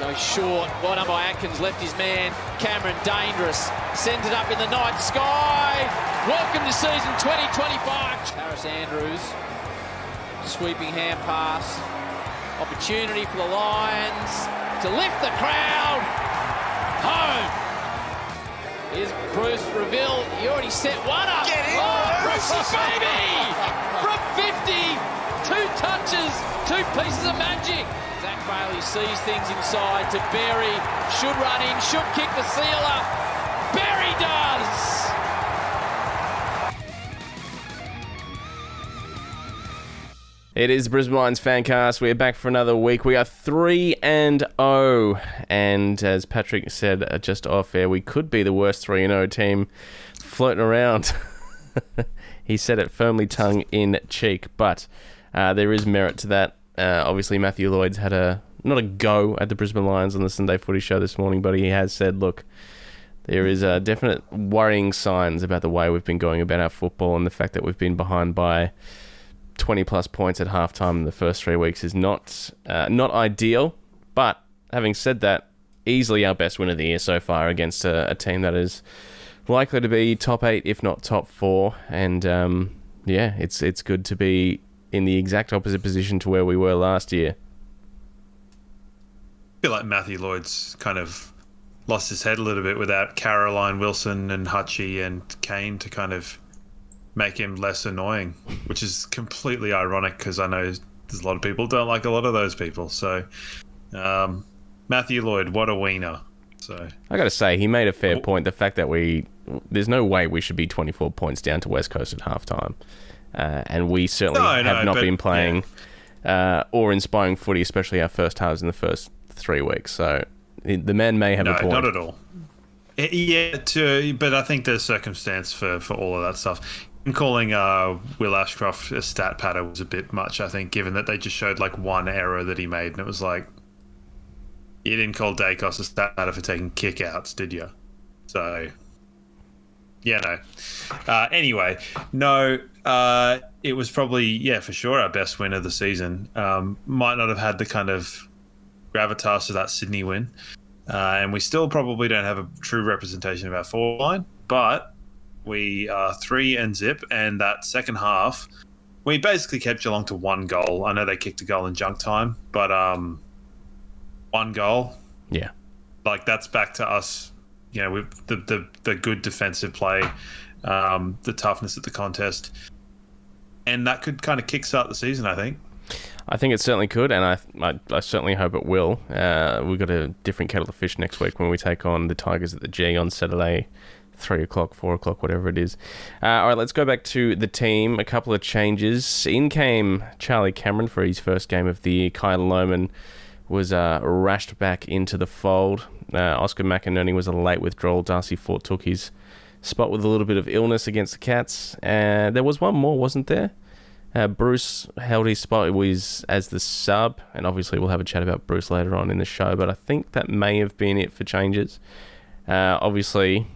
Goes short. Well done by Atkins. Left his man. Cameron dangerous. Sends it up in the night sky. Welcome to season 2025. Harris Andrews. Sweeping hand pass. Opportunity for the Lions to lift the crowd. Home. Here's Bruce Reville. He already set one up. Get in, Bruce, baby! From 50. 2 touches. 2 pieces of magic. Zach Bailey sees things inside to Berry. Should run in. Should kick the sealer. Berry does. It is the Brisbane Lions Fancast. We're back for another week. We are 3-0. And as Patrick said just off air, we could be the worst 3-0 team floating around. He said it firmly tongue in cheek. But there is merit to that. Obviously, Matthew Lloyd's had not a go at the Brisbane Lions on the Sunday Footy Show this morning, but he has said, look, there is definite worrying signs about the way we've been going about our football, and the fact that we've been behind by 20-plus points at halftime in the first 3 weeks is not ideal. But having said that, easily our best win of the year so far against a team that is likely to be top 8, if not top 4. And it's good to be in the exact opposite position to where we were last year. I feel like Matthew Lloyd's kind of lost his head a little bit without Caroline, Wilson and Hutchie and Kane to kind of make him less annoying, which is completely ironic because I know there's a lot of people who don't like a lot of those people. So Matthew Lloyd, what a wiener. So I got to say, he made a fair point. The fact that there's no way we should be 24 points down to West Coast at halftime. And we certainly have not been playing or inspiring footy, especially our first halves in the first 3 weeks. So the man may have a point. No, not at all. Yeah, but I think there's circumstance for all of that stuff. And calling Will Ashcroft a stat patter was a bit much, I think, given that they just showed like one error that he made, and it was like, you didn't call Dacos a stat patter for taking kick-outs, did you? So, yeah, no. Anyway, no, it was probably, for sure our best win of the season. Might not have had the kind of gravitas of that Sydney win. And we still probably don't have a true representation of our forward line, but we are 3-0, and that second half, we basically kept Geelong to 1 goal. I know they kicked a goal in junk time, but 1 goal. Yeah. Like, that's back to us, with the good defensive play, the toughness at the contest. And that could kind of kickstart the season, I think. I think it certainly could, and I certainly hope it will. We've got a different kettle of fish next week when we take on the Tigers at the G on Saturday, 3 o'clock, 4 o'clock, whatever it is. All right, let's go back to the team. A couple of changes. In came Charlie Cameron for his first game of the year. Kyle Lohmann was rashed back into the fold. Oscar McInerney was a late withdrawal. Darcy Fort took his spot with a little bit of illness against the Cats. There was one more, wasn't there? Bruce held his spot as the sub, and obviously we'll have a chat about Bruce later on in the show, but I think that may have been it for changes. Obviously,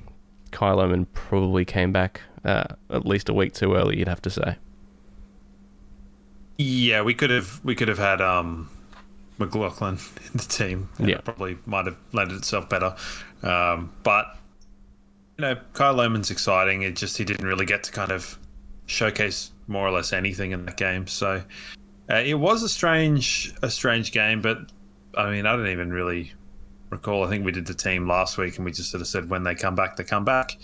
Kyle Lohmann probably came back at least a week too early, you'd have to say. Yeah, we could have had McLaughlin in the team. And it probably might have landed itself better. But Kyle Lohmann's exciting. He didn't really get to kind of showcase more or less anything in that game. So it was a strange game, but I mean, I don't even really recall. I think we did the team last week and we just sort of said when they come back, they come back.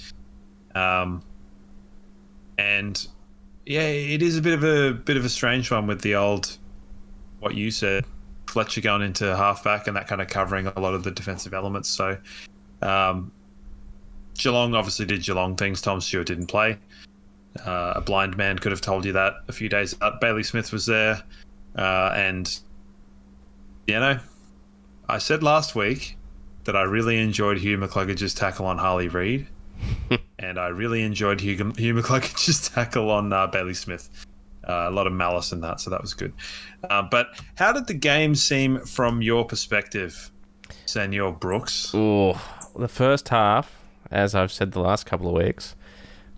And yeah, it is a bit of a strange one with the old, what you said, Fletcher going into halfback and that kind of covering a lot of the defensive elements. So Geelong obviously did Geelong things. Tom Stewart didn't play. A blind man could have told you that a few days out. Bailey Smith was there. And, I said last week that I really enjoyed Hugh McCluggage's tackle on Harley Reid. And I really enjoyed Hugh McCluggage's tackle on Bailey Smith. A lot of malice in that, so that was good. But how did the game seem from your perspective, Senor Brooks? Oh, the first half, as I've said the last couple of weeks,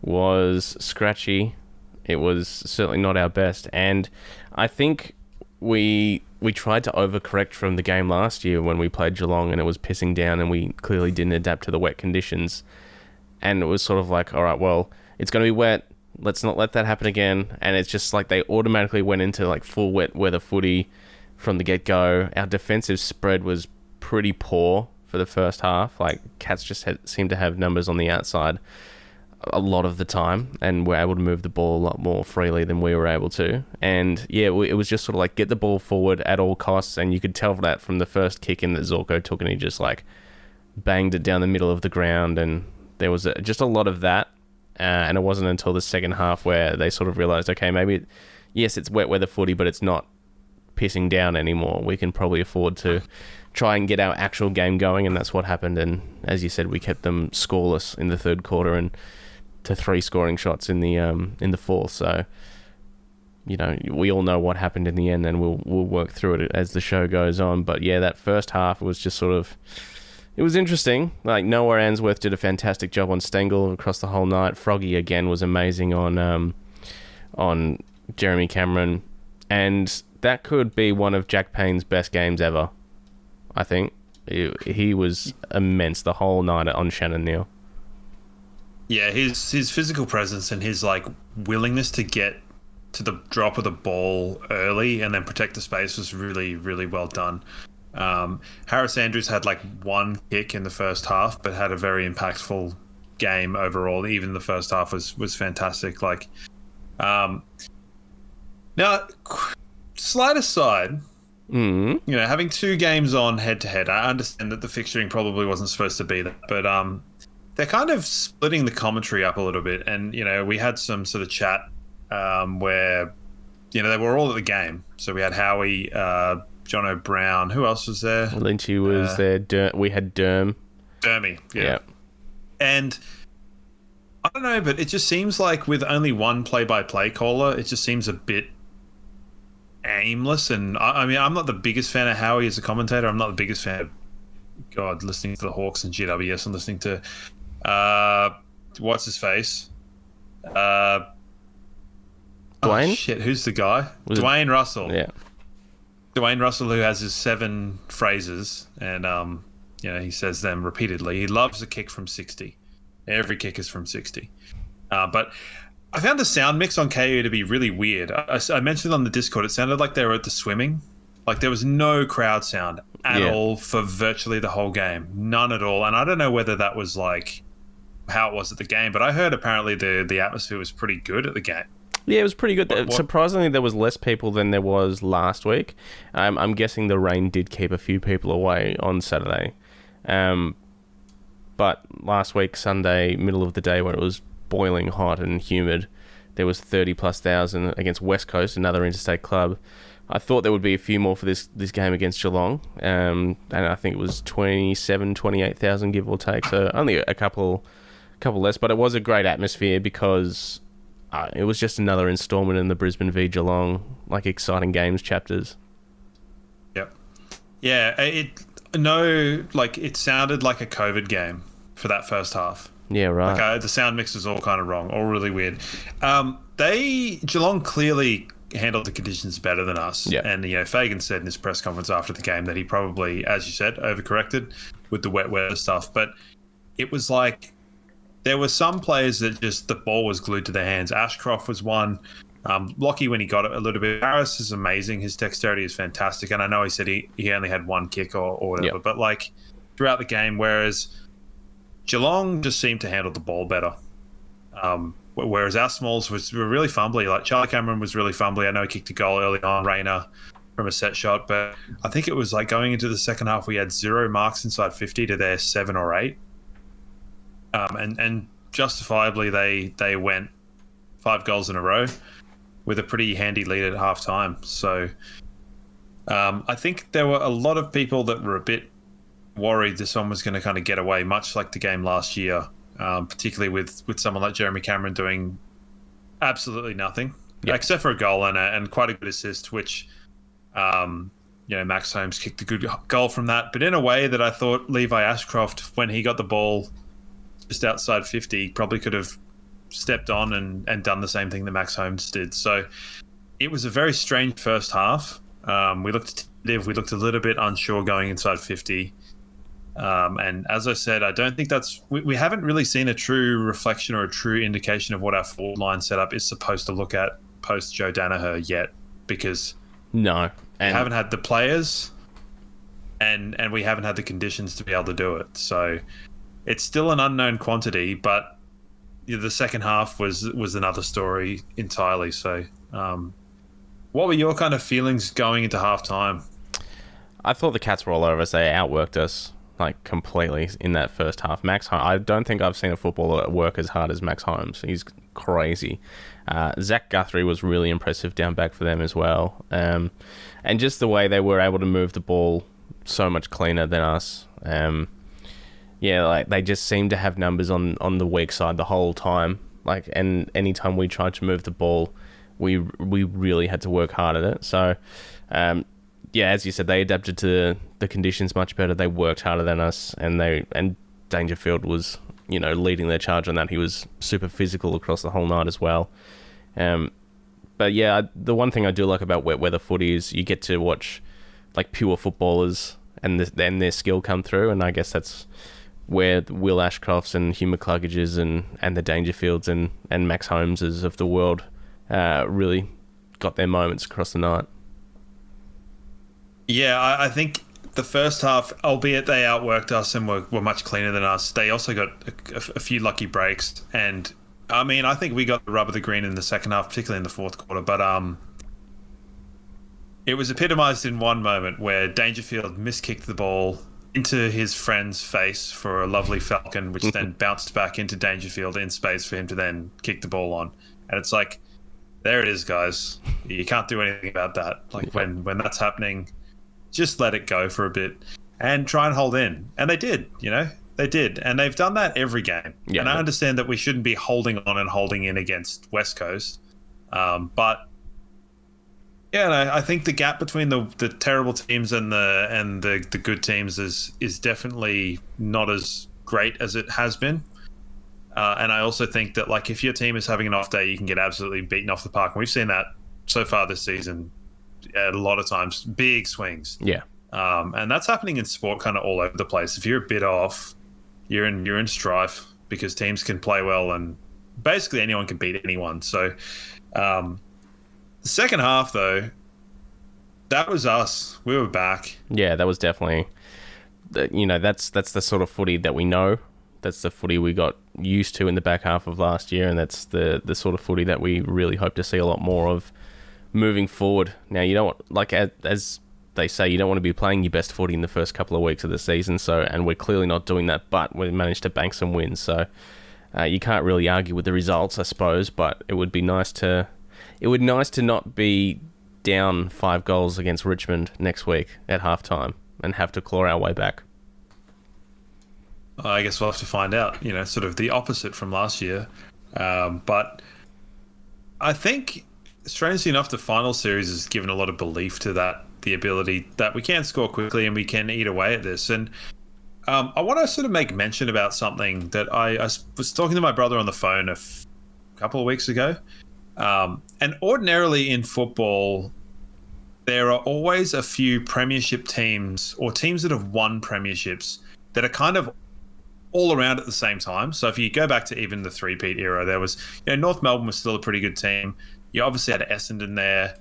was scratchy. It was certainly not our best, and I think we we tried to overcorrect from the game last year when we played Geelong and it was pissing down and we clearly didn't adapt to the wet conditions. And it was sort of like, all right, well, it's going to be wet. Let's not let that happen again. And it's just like they automatically went into like full wet weather footy from the get-go. Our defensive spread was pretty poor for the first half. Like Cats just seemed to have numbers on the outside a lot of the time and were able to move the ball a lot more freely than we were able to. And yeah, it was just sort of like get the ball forward at all costs, and you could tell that from the first kick in that Zorko took, and he just like banged it down the middle of the ground, and there was just a lot of that. And it wasn't until the second half where they sort of realised, okay, maybe, yes, it's wet weather footy, but it's not pissing down anymore. We can probably afford to try and get our actual game going, and that's what happened. And as you said, we kept them scoreless in the third quarter and to 3 scoring shots in the fourth. So, you know, we all know what happened in the end, and we'll work through it as the show goes on. But yeah, that first half was just sort of, it was interesting. Like Noah Answorth did a fantastic job on Stengel across the whole night. Froggy again was amazing on Jeremy Cameron, and that could be one of Jack Payne's best games ever. I think he was immense the whole night on Shannon Neal. Yeah, his physical presence and his like willingness to get to the drop of the ball early and then protect the space was really, really well done. Harris Andrews had like 1 kick in the first half, but had a very impactful game overall. Even the first half was fantastic. Like, now, slight aside, you know, having 2 games on head to head, I understand that the fixturing probably wasn't supposed to be that, but they're kind of splitting the commentary up a little bit. And, you know, we had some sort of chat where, you know, they were all at the game. So we had Howie, John O'Brown. Who else was there? Lynchy was there. We had Dermy, yeah. And I don't know, but it just seems like with only one play-by-play caller, it just seems a bit aimless. And I mean, I'm not the biggest fan of Howie as a commentator. I'm not the biggest fan of, listening to the Hawks and GWS and listening to what's his face? Dwayne? Oh, shit, who's the guy? Dwayne Russell. Yeah. Dwayne Russell, who has his 7 phrases, and you know, he says them repeatedly. He loves a kick from 60. Every kick is from 60. But I found the sound mix on KU to be really weird. I mentioned on the Discord, it sounded like they were at the swimming. Like there was no crowd sound at all for virtually the whole game. None at all. And I don't know whether that was like how it was at the game, but I heard apparently the atmosphere was pretty good at the game. Yeah, it was pretty good. Surprisingly, there was less people than there was last week. I'm guessing the rain did keep a few people away on Saturday. But last week, Sunday, middle of the day, when it was boiling hot and humid, there was 30+ thousand against West Coast, another interstate club. I thought there would be a few more for this game against Geelong. And I think it was 28,000, give or take. So only a couple less. But it was a great atmosphere because it was just another installment in the Brisbane v Geelong, like, exciting games chapters. Yep. Yeah, it sounded like a COVID game for that first half. Yeah, right. Like, the sound mix was all kind of wrong, all really weird. Geelong clearly handled the conditions better than us. Yeah. And, you know, Fagan said in his press conference after the game that he probably, as you said, overcorrected with the wet weather stuff. But it was like there were some players that just the ball was glued to their hands. Ashcroft was one. Lockie, when he got it a little bit. Harris is amazing. His dexterity is fantastic. And I know he said he only had 1 kick or whatever. Yep. But, like, throughout the game, whereas Geelong just seemed to handle the ball better. Whereas our smalls were really fumbly. Like, Charlie Cameron was really fumbly. I know he kicked a goal early on, Rayner, from a set shot. But I think it was, like, going into the second half, we had 0 marks inside 50 to their 7 or 8. And justifiably, they went 5 goals in a row with a pretty handy lead at half time. So I think there were a lot of people that were a bit worried this one was going to kind of get away, much like the game last year, particularly with someone like Jeremy Cameron doing absolutely nothing, except for a goal and quite a good assist, which, you know, Max Holmes kicked a good goal from that. But in a way that I thought Levi Ashcroft, when he got the ball just outside 50, probably could have stepped on and done the same thing that Max Holmes did. So it was a very strange first half. We looked tentative. We looked a little bit unsure going inside 50. And as I said, I don't think we haven't really seen a true reflection or a true indication of what our forward line setup is supposed to look at post Joe Danaher yet, because No. we haven't had the players and we haven't had the conditions to be able to do it. So it's still an unknown quantity, but the second half was another story entirely. So what were your kind of feelings going into halftime? I thought the Cats were all over us. They outworked us like completely in that first half. I don't think I've seen a footballer work as hard as Max Holmes. He's crazy. Zach Guthrie was really impressive down back for them as well. And just the way they were able to move the ball so much cleaner than us. Like they just seemed to have numbers on the weak side the whole time. Like, and anytime we tried to move the ball, we really had to work hard at it. So, as you said, they adapted to the conditions much better. They worked harder than us, and Dangerfield was, leading their charge on that. He was super physical across the whole night as well. But yeah, the one thing I do like about wet weather footy is you get to watch like pure footballers and then their skill come through, and I guess that's where the Will Ashcrofts and Hugh McCluggages and the Dangerfields and Max Holmeses of the world really got their moments across the night. Yeah, I think the first half, albeit they outworked us and were much cleaner than us, they also got a few lucky breaks. And I mean, I think we got the rub of the green in the second half, particularly in the fourth quarter. But it was epitomised in one moment where Dangerfield miskicked the ball into his friend's face for a lovely falcon, which then bounced back into Dangerfield in space for him to then kick the ball on. And it's like, there it is, guys. You can't do anything about that. Like, when that's happening, just let it go for a bit and try and hold in. And they did, they did. And they've done that every game. Yeah, and I understand that we shouldn't be holding on and holding in against West Coast. But yeah, I think the gap between the terrible teams and the good teams is definitely not as great as it has been. And I also think that, like, if your team is having an off day, you can get absolutely beaten off the park. And we've seen that so far this season a lot of times, big swings. Yeah. And that's happening in sport kind of all over the place. If you're a bit off, you're in strife, because teams can play well and basically anyone can beat anyone. So the second half, though, that was us. We were back. Yeah, that was definitely, that's the sort of footy that we know. That's the footy we got used to in the back half of last year, and that's the sort of footy that we really hope to see a lot more of moving forward. Now, you don't want, like, as they say, you don't want to be playing your best footy in the first couple of weeks of the season. So, and we're clearly not doing that, but we managed to bank some wins. So, you can't really argue with the results, I suppose. But it would be nice to not be down 5 goals against Richmond next week at halftime and have to claw our way back. I guess we'll have to find out. Sort of the opposite from last year. But I think, strangely enough, the final series has given a lot of belief to that, the ability that we can score quickly and we can eat away at this. And I want to sort of make mention about something that I was talking to my brother on the phone a couple of weeks ago. And ordinarily in football, there are always a few premiership teams or teams that have won premierships that are kind of all around at the same time. So if you go back to even the three-peat era, there was, North Melbourne was still a pretty good team. You obviously had Essendon there.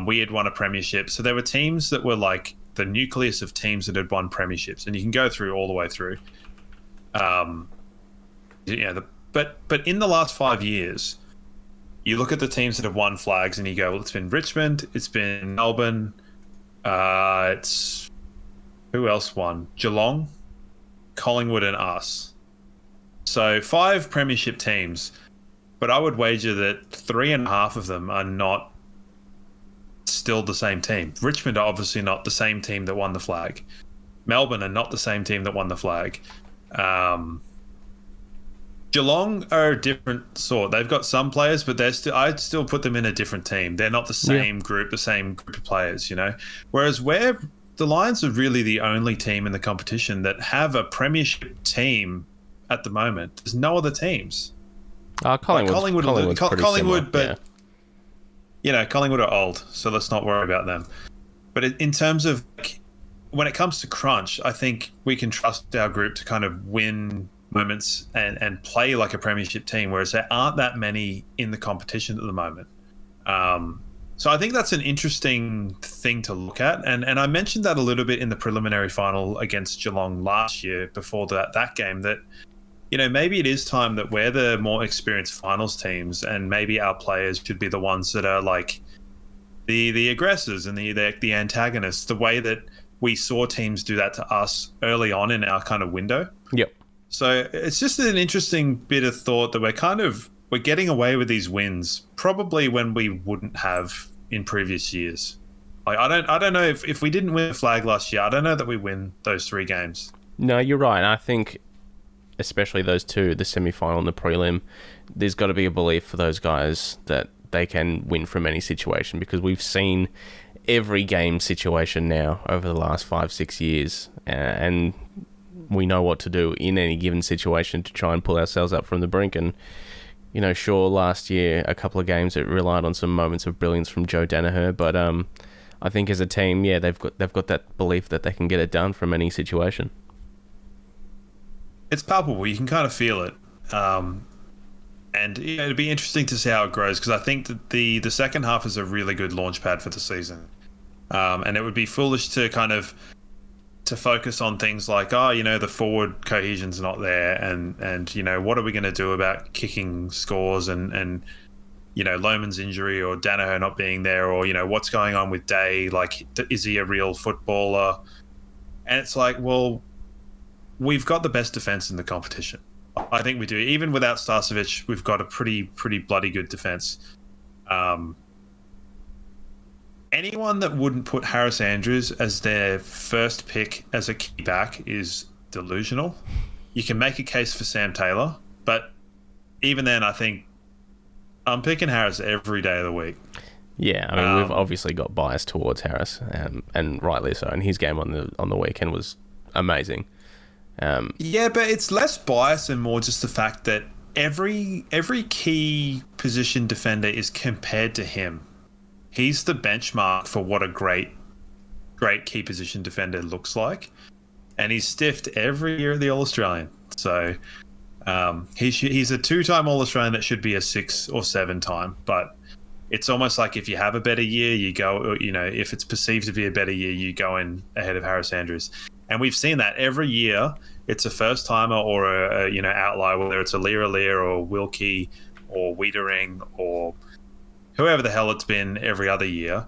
We had won a premiership. So there were teams that were like the nucleus of teams that had won premierships, and you can go through all the way through. But in the last 5 years, you look at the teams that have won flags and you go, well, it's been Richmond, it's been Melbourne, it's who else won? Geelong, Collingwood, and us. So 5 premiership teams, but I would wager that 3.5 of them are not still the same team. Richmond are obviously not the same team that won the flag. Melbourne are not the same team that won the flag. Geelong are a different sort. They've got some players, but I'd still put them in a different team. They're not the same group, the same group of players, Whereas the Lions are really the only team in the competition that have a premiership team at the moment. There's no other teams. Collingwood, but Collingwood are old, so let's not worry about them. But in terms of when it comes to crunch, I think we can trust our group to kind of win moments and play like a premiership team, whereas there aren't that many in the competition at the moment. So I think that's an interesting thing to look at. And I mentioned that a little bit in the preliminary final against Geelong last year before that game, that, maybe it is time that we're the more experienced finals teams, and maybe our players should be the ones that are like the aggressors and the antagonists, the way that we saw teams do that to us early on in our kind of window. Yep. So it's just an interesting bit of thought that we're getting away with these wins probably when we wouldn't have in previous years. Like, I don't know if we didn't win the flag last year, I don't know that we win those 3 games. No, you're right. I think especially those two, the semi-final and the prelim, there's got to be a belief for those guys that they can win from any situation, because we've seen every game situation now over the last 5-6 years, and we know what to do in any given situation to try and pull ourselves up from the brink. And sure, last year a couple of games it relied on some moments of brilliance from Joe Danaher, but I think as a team, they've got that belief that they can get it done from any situation. It's palpable. You can kind of feel it. And it'd be interesting to see how it grows, because I think that the second half is a really good launch pad for the season. And it would be foolish to kind of to focus on things like, the forward cohesion's not there, and what are we going to do about kicking scores and Lohman's injury or Danaher not being there, or what's going on with Day, like, is he a real footballer? And it's like, well, we've got the best defense in the competition. I think we do. Even without Starcevic, we've got a pretty bloody good defense. Anyone that wouldn't put Harris Andrews as their first pick as a key back is delusional. You can make a case for Sam Taylor, but even then, I think I'm picking Harris every day of the week. Yeah, I mean, we've obviously got bias towards Harris, and rightly so. And his game on the weekend was amazing. Yeah, but it's less bias and more just the fact that every key position defender is compared to him. He's the benchmark for what a great key position defender looks like, and he's stiffed every year at the All-Australian. So he's a 2-time All-Australian that should be a 6 or 7-time, but it's almost like if you have a better year, you go, if it's perceived to be a better year, you go in ahead of Harris Andrews. And we've seen that every year. It's a first-timer or a outlier, whether it's a Lear or Wilkie or Wiedering or whoever the hell it's been every other year.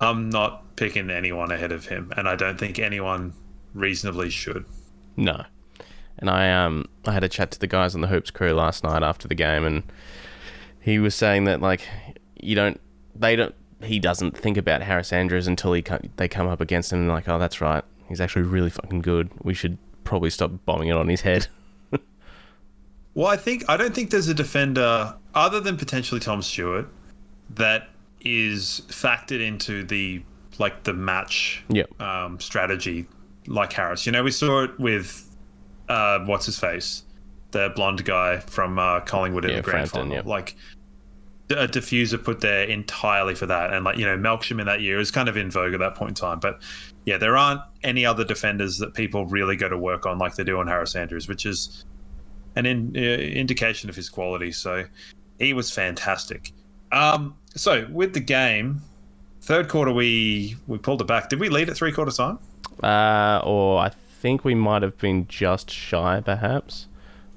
I'm not picking anyone ahead of him, and I don't think anyone reasonably should. No. And I had a chat to the guys on the Hoops crew last night after the game, and he was saying that, like, he doesn't think about Harris Andrews until they come up against him and like, oh, that's right, he's actually really fucking good. We should probably stop bombing it on his head. Well, I don't think there's a defender other than potentially Tom Stewart that is factored into the match strategy like Harris. We saw it with what's his face, the blonde guy from Collingwood in the grand final. Yep. Like, a diffuser put there entirely for that, and Melksham in that year is kind of in vogue at that point in time. But yeah, there aren't any other defenders that people really go to work on like they do on Harris Andrews, which is an indication of his quality. So he was fantastic. So with the game, third quarter we pulled it back. Did we lead at 3/4 time? Or I think we might have been just shy, perhaps.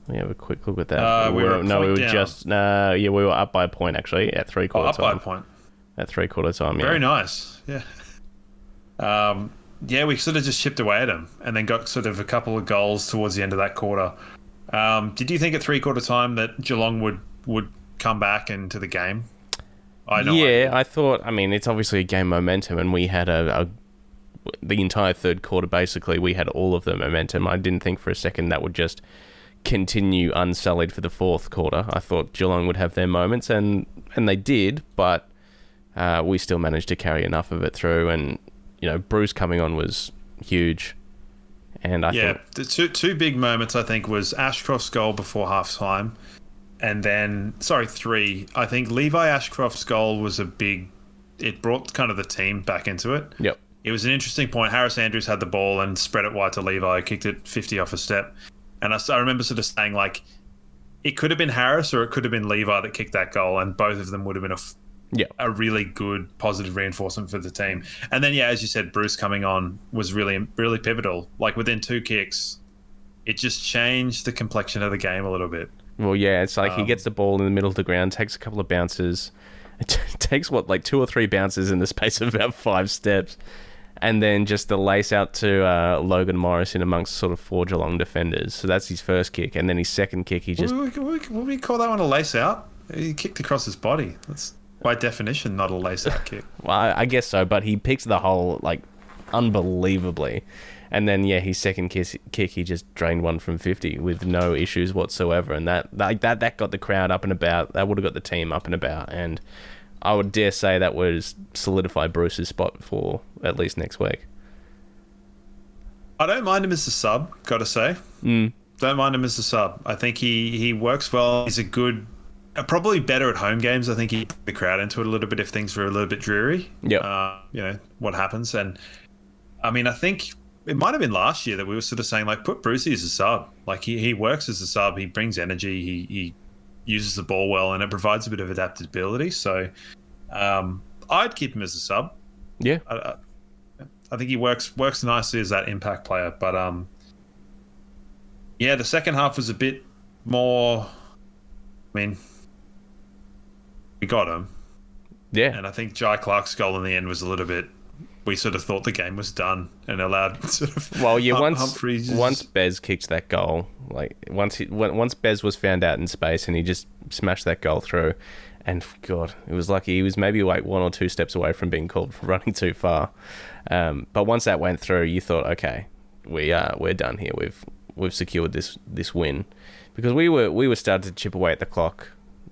Let me have a quick look at that. We were up by a point actually at 3/4 time. Up by a point. At 3/4 time, yeah. Very nice. Yeah. We sort of just chipped away at them and then got sort of a couple of goals towards the end of that quarter. Did you think at 3/4 time that Geelong would come back into the game? I thought, I mean, it's obviously a game momentum, and we had the entire third quarter, basically, we had all of the momentum. I didn't think for a second that would just continue unsullied for the fourth quarter. I thought Geelong would have their moments, and they did, but we still managed to carry enough of it through, and, Bruce coming on was huge. And I thought the two big moments, I think, was Ashcroft's goal before half-time, and then, 3. I think Levi Ashcroft's goal was a big it brought kind of the team back into it. Yep. It was an interesting point. Harris Andrews had the ball and spread it wide to Levi, kicked it 50 off a step. And I remember sort of saying, like, it could have been Harris or it could have been Levi that kicked that goal, and both of them would have been a really good positive reinforcement for the team. And then, as you said, Bruce coming on was really, really pivotal. Like, within 2 kicks, it just changed the complexion of the game a little bit. Well, yeah, it's like he gets the ball in the middle of the ground, takes a couple of bounces. It takes, 2 or 3 bounces in the space of about 5 steps. And then just the lace out to Logan Morris in amongst sort of 4 Geelong defenders. So that's his first kick. And then his second kick, he just... Would we call that one a lace out? He kicked across his body. That's by definition not a lace out kick. Well, I guess so, but he picks the hole, like, unbelievably. And then, his second kick, he just drained one from 50 with no issues whatsoever. And that got the crowd up and about. That would have got the team up and about. And I would dare say that would solidify Bruce's spot for at least next week. I don't mind him as a sub, got to say. Don't mind him as a sub. I think he works well. He's a good... probably better at home games. I think he put the crowd into it a little bit if things were a little bit dreary. Yeah. What happens. And, I mean, I think... It might have been last year that we were sort of saying, like, put Brucey as a sub. Like, he works as a sub. He brings energy. He uses the ball well, and it provides a bit of adaptability. So I'd keep him as a sub. Yeah. I think he works nicely as that impact player. But, the second half was a bit more... I mean, we got him. Yeah. And I think Jai Clark's goal in the end was a little bit... We sort of thought the game was done and allowed sort of... Well, yeah, Humphreys... once Bez kicked that goal, like once Bez was found out in space and he just smashed that goal through, and God, it was lucky he was maybe like 1 or 2 steps away from being called for running too far. But once that went through, you thought, okay, we're done here. We've secured this win, because we were starting to chip away at the clock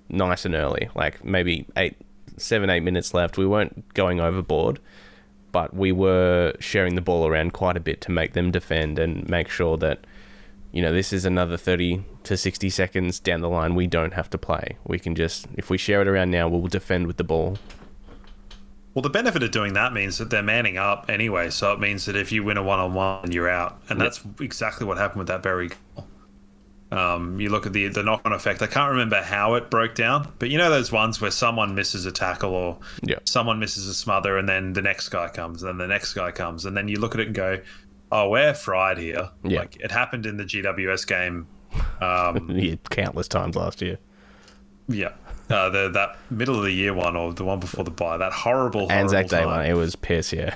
nice and early, like maybe 7-8 minutes left. We weren't going overboard, but we were sharing the ball around quite a bit to make them defend and make sure that, this is another 30 to 60 seconds down the line. We don't have to play. We can just, if we share it around now, we'll defend with the ball. Well, the benefit of doing that means that they're manning up anyway. So it means that if you win a one-on-one, you're out. And that's exactly what happened with that Berry goal. You look at the knock-on effect. I can't remember how it broke down, but those ones where someone misses a tackle or someone misses a smother, and then the next guy comes, and then the next guy comes, and then you look at it and go, "Oh, we're fried here." Yeah. Like, it happened in the GWS game, countless times last year. Yeah, that middle of the year one, or the one before the bye, that horrible Anzac Day time. one. It was piss. Yeah.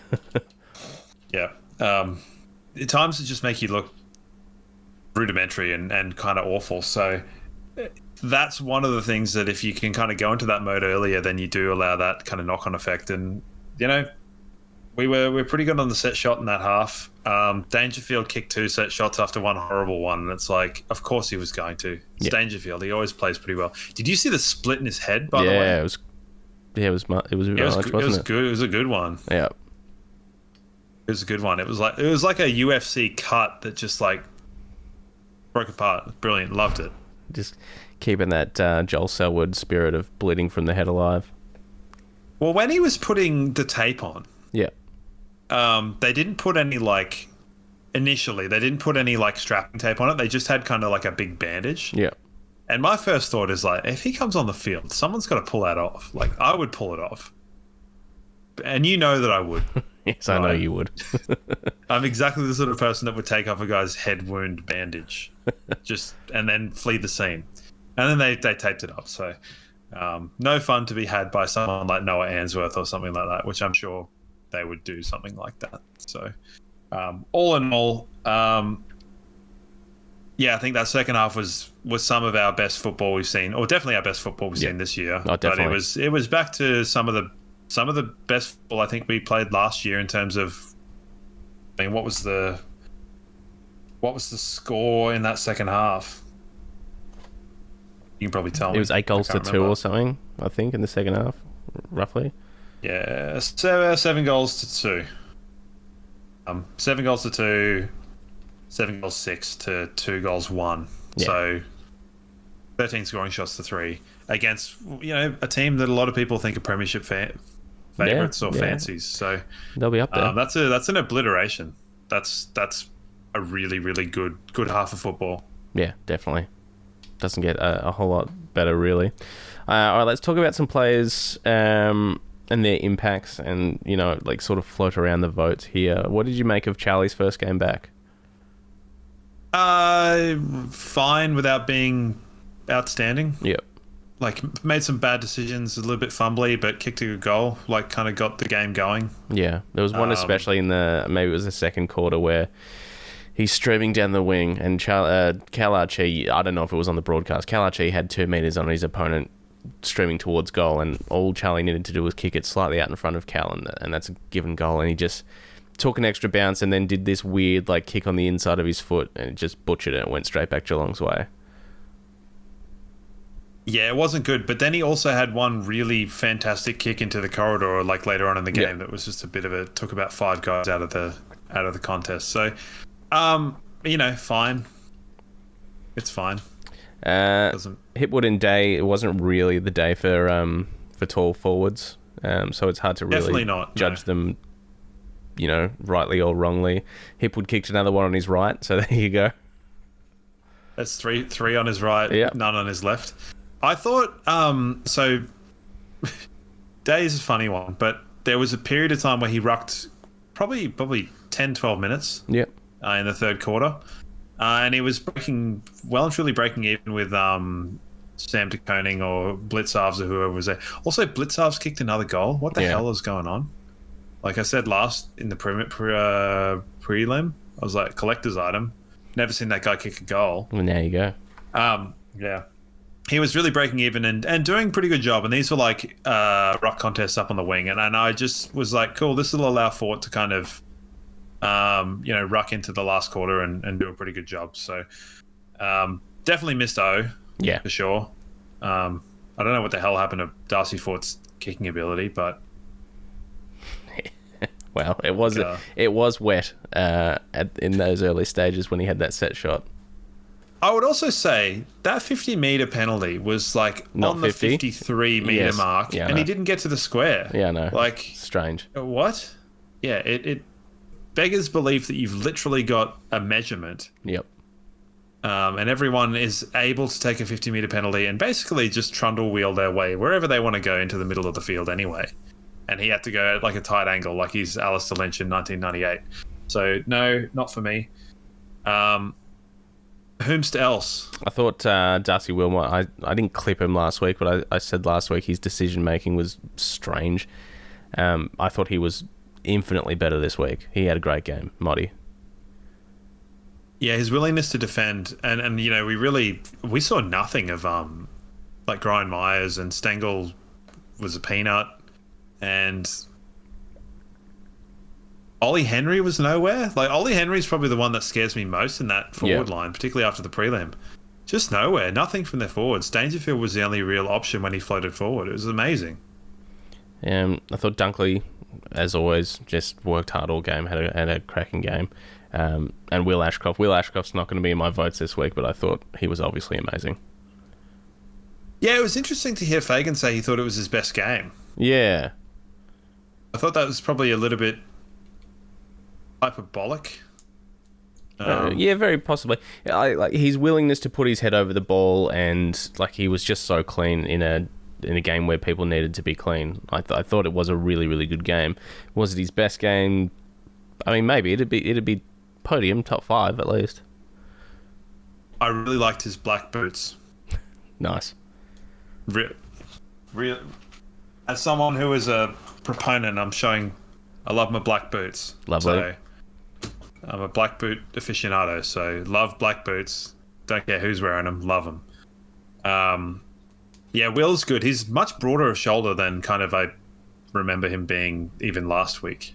Yeah. At times it just make you look rudimentary and kind of awful. So that's one of the things that if you can kind of go into that mode earlier, then you do allow that kind of knock-on effect. And we're pretty good on the set shot in that half. Dangerfield kicked 2 set shots after one horrible one, and it's like, of course he was going to. It's Dangerfield. He always plays pretty well. Did you see the split in his head? By the way, it was. Yeah, it was much, wasn't it? It was good. It was a good one. Yeah, it was a good one. It was like a UFC cut that just like broke apart. Brilliant. Loved it. Just keeping that Joel Selwood spirit of bleeding from the head alive. Well, when he was putting the tape on, they didn't put any initially they didn't put any strapping tape on it. They just had kind of like a big bandage. Yeah. And my first thought is if he comes on the field, someone's got to pull that off. Like, I would pull it off. And that I would. Yes, I know you would. I'm exactly the sort of person that would take off a guy's head wound bandage, and then flee the scene. And then they taped it up. So no fun to be had by someone like Noah Answorth or something like that, which I'm sure they would do something like that. So all in all, I think that second half was some of our best football we've seen, or definitely our best football we've seen this year. Oh, definitely. But it was back to some of the best football I think we played last year in terms of. I mean, what was the score in that second half? You can probably tell me. It was 8 goals to 2 or something, I think, in the second half, roughly. Yeah, 7 goals to 2. 7 goals to 2, 7 goals 6 to 2 goals 1. Yeah. So 13 scoring shots to 3 against a team that a lot of people think are premiership favourites or fancies. So they'll be up there. That's an obliteration. That's a really, really good half of football. Yeah, definitely. Doesn't get a whole lot better, really. All right, let's talk about some players and their impacts and, like sort of float around the votes here. What did you make of Charlie's first game back? Fine without being outstanding. Yep. Like, made some bad decisions, a little bit fumbly, but kicked a good goal. Like, kind of got the game going. Yeah, there was one especially in maybe it was the second quarter where he's streaming down the wing and Cal Archie, I don't know if it was on the broadcast, Cal Archie had 2 meters on his opponent streaming towards goal, and all Charlie needed to do was kick it slightly out in front of Cal, and that's a given goal, and he just took an extra bounce and then did this weird like kick on the inside of his foot and just butchered it and went straight back Geelong's way. Yeah, it wasn't good, but then he also had one really fantastic kick into the corridor like later on in the game that was just a bit of took about 5 guys out of the contest. So fine. It's fine. Hipwood and Day, it wasn't really the day for tall forwards, so it's hard to really judge them, rightly or wrongly. Hipwood kicked another one on his right, so there you go. That's three on his right, none on his left. I thought, so Day is a funny one, but there was a period of time where he rucked probably 10, 12 minutes. Yep. In the third quarter. And he was well and truly breaking even with Sam de Koning or Blitzarves or whoever was there. Also, Blitzarves kicked another goal. What the hell is going on? Like I said last in the prelim, I was like, collector's item. Never seen that guy kick a goal. Well, there you go. Yeah. He was really breaking even and doing a pretty good job. And these were like ruck contests up on the wing. And I just was like, cool, this will allow Fort to kind of ruck into the last quarter and do a pretty good job. So definitely missed O. Yeah. For sure. I don't know what the hell happened to Darcy Fort's kicking ability, but well, it was wet in those early stages when he had that set shot. I would also say that 50-meter penalty was like not on 50? the 53-meter mark, and he didn't get to the square. Yeah, no. Like, strange. What? Yeah, it beggars belief that you've literally got a measurement. Yep. And everyone is able to take a 50-meter penalty and basically just trundle wheel their way wherever they want to go into the middle of the field anyway. And he had to go at like a tight angle, like he's Alistair Lynch in 1998. So no, not for me. Whomst else? I thought Darcy Wilmot, I didn't clip him last week, but I said last week his decision-making was strange. I thought he was infinitely better this week. He had a great game, Moddy. Yeah, his willingness to defend, and we saw nothing of like Brian Myers, and Stengel was a peanut, and Ollie Henry was nowhere. Like, Ollie Henry's probably the one that scares me most in that forward line, particularly after the prelim. Just nowhere. Nothing from their forwards. Dangerfield was the only real option when he floated forward. It was amazing. I thought Dunkley, as always, just worked hard all game, had a cracking game. And Will Ashcroft. Will Ashcroft's not going to be in my votes this week, but I thought he was obviously amazing. Yeah, it was interesting to hear Fagan say he thought it was his best game. Yeah. I thought that was probably a little bit hyperbolic. Yeah, very possibly. Like his willingness to put his head over the ball, and like he was just so clean in a game where people needed to be clean. I thought it was a really, really good game. Was it his best game? I mean, maybe it'd be podium top 5 at least. I really liked his black boots. Nice. Real. As someone who is a proponent, I love my black boots. Lovely. So I'm a black boot aficionado, so love black boots. Don't care who's wearing them, love them. Yeah, Will's good. He's much broader of shoulder than kind of I remember him being even last week.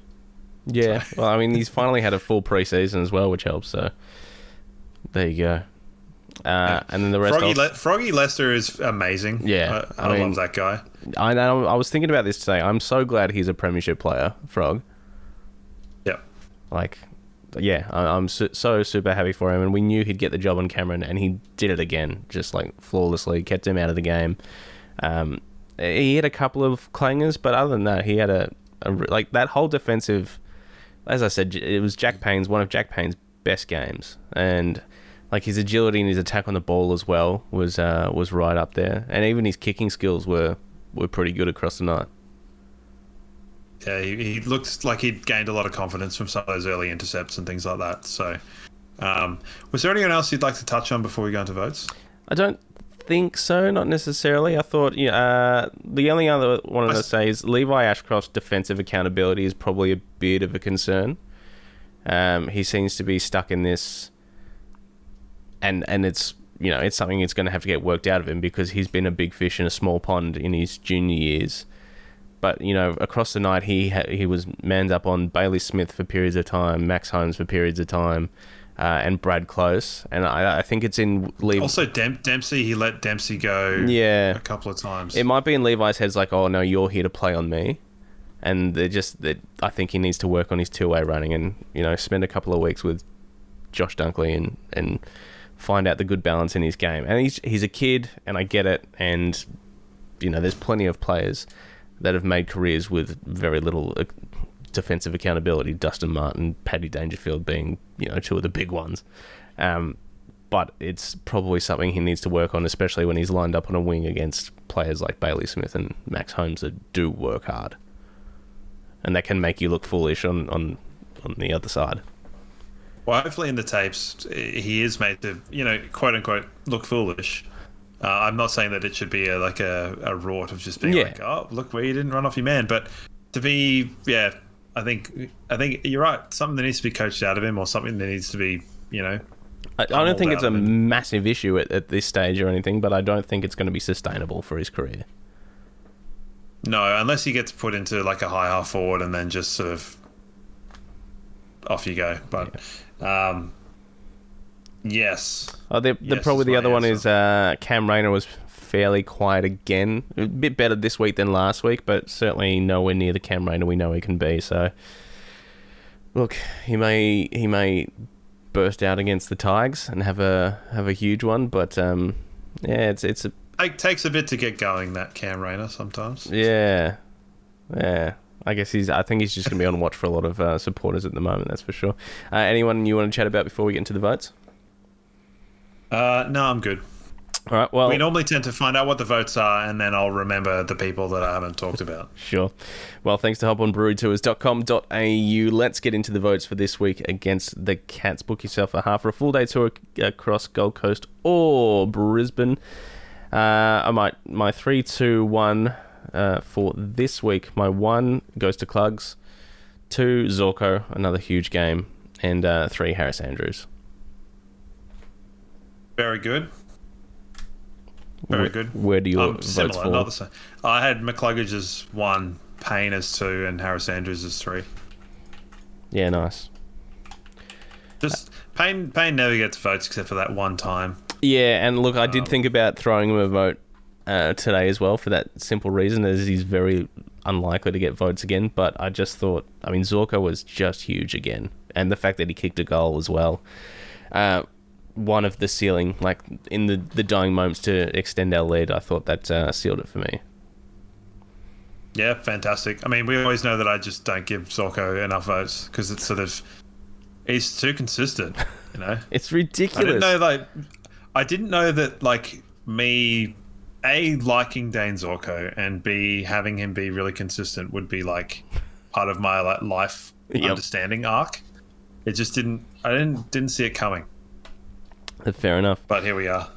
Yeah, well, I mean, he's finally had a full pre-season as well, which helps, so there you go. And then the rest Froggy Lester is amazing. Yeah. I love that guy. I know. I was thinking about this today. I'm so glad he's a premiership player, Frog. Yep. Like, yeah, I'm so super happy for him, and we knew he'd get the job on Cameron, and he did it again, just like flawlessly, kept him out of the game. he had a couple of clangers, but other than that, he had like that whole defensive. As I said, it was one of Jack Payne's best games, and like his agility and his attack on the ball as well was right up there, and even his kicking skills were pretty good across the night. Yeah, he looked like he'd gained a lot of confidence from some of those early intercepts and things like that. So, was there anyone else you'd like to touch on before we go into votes? I don't think so, not necessarily. I thought the only other one to say is Levi Ashcroft's defensive accountability is probably a bit of a concern. He seems to be stuck in this, and it's it's something that's going to have to get worked out of him because he's been a big fish in a small pond in his junior years. But, across the night, he was manned up on Bailey Smith for periods of time, Max Holmes for periods of time, and Brad Close. And I think it's in Levi. Also, Dempsey, he let Dempsey go a couple of times. It might be in Levi's heads like, oh, no, you're here to play on me. And I think he needs to work on his two-way running and, spend a couple of weeks with Josh Dunkley and find out the good balance in his game. And he's a kid, and I get it. And, there's plenty of players that have made careers with very little defensive accountability. Dustin Martin, Paddy Dangerfield being, two of the big ones. But it's probably something he needs to work on, especially when he's lined up on a wing against players like Bailey Smith and Max Holmes that do work hard. And that can make you look foolish on the other side. Well, hopefully in the tapes, he is made to, quote unquote, look foolish. I'm not saying that it should be a rort of just being like, oh, look where you didn't run off your man. But to be, I think you're right. Something that needs to be coached out of him, or something that needs to be, I don't think it's a massive issue at this stage or anything, but I don't think it's going to be sustainable for his career. No, unless he gets put into like a high half forward and then just sort of off you go. But yes. Probably the other one is Cam Rayner was fairly quiet again. A bit better this week than last week, but certainly nowhere near the Cam Rayner we know he can be. So, look, he may burst out against the Tigers and have a huge one, but it's a. It takes a bit to get going, that Cam Rayner sometimes. Yeah. I guess I think he's just going to be on watch for a lot of supporters at the moment, that's for sure. Anyone you want to chat about before we get into the votes? No, I'm good. All right, well... We normally tend to find out what the votes are, and then I'll remember the people that I haven't talked about. Sure. Well, thanks to hoponbrewerytours.com.au. Let's get into the votes for this week against the Cats. Book yourself a half or a full day tour across Gold Coast or Brisbane. My 3, 2, 1 for this week. My 1 goes to Clugs, 2 Zorko, another huge game, and 3 Harris Andrews. Very good. Very good. Where do you vote similar, for? Not the same. I had McCluggage as 1, Payne as 2, and Harris Andrews as 3. Yeah, nice. Just Payne never gets votes except for that one time. Yeah, and look, I did think about throwing him a vote today as well for that simple reason, as he's very unlikely to get votes again. But I just thought, Zorko was just huge again, and the fact that he kicked a goal as well. One of the ceiling, like in the dying moments to extend our lead, I thought that sealed it for me. Yeah, fantastic. We always know that I just don't give Zorko enough votes because it's sort of, he's too consistent, It's ridiculous. I didn't know that, me, A, liking Dane Zorko, and B, having him be really consistent would be, part of my life understanding arc. It just didn't see it coming. Fair enough. But here we are.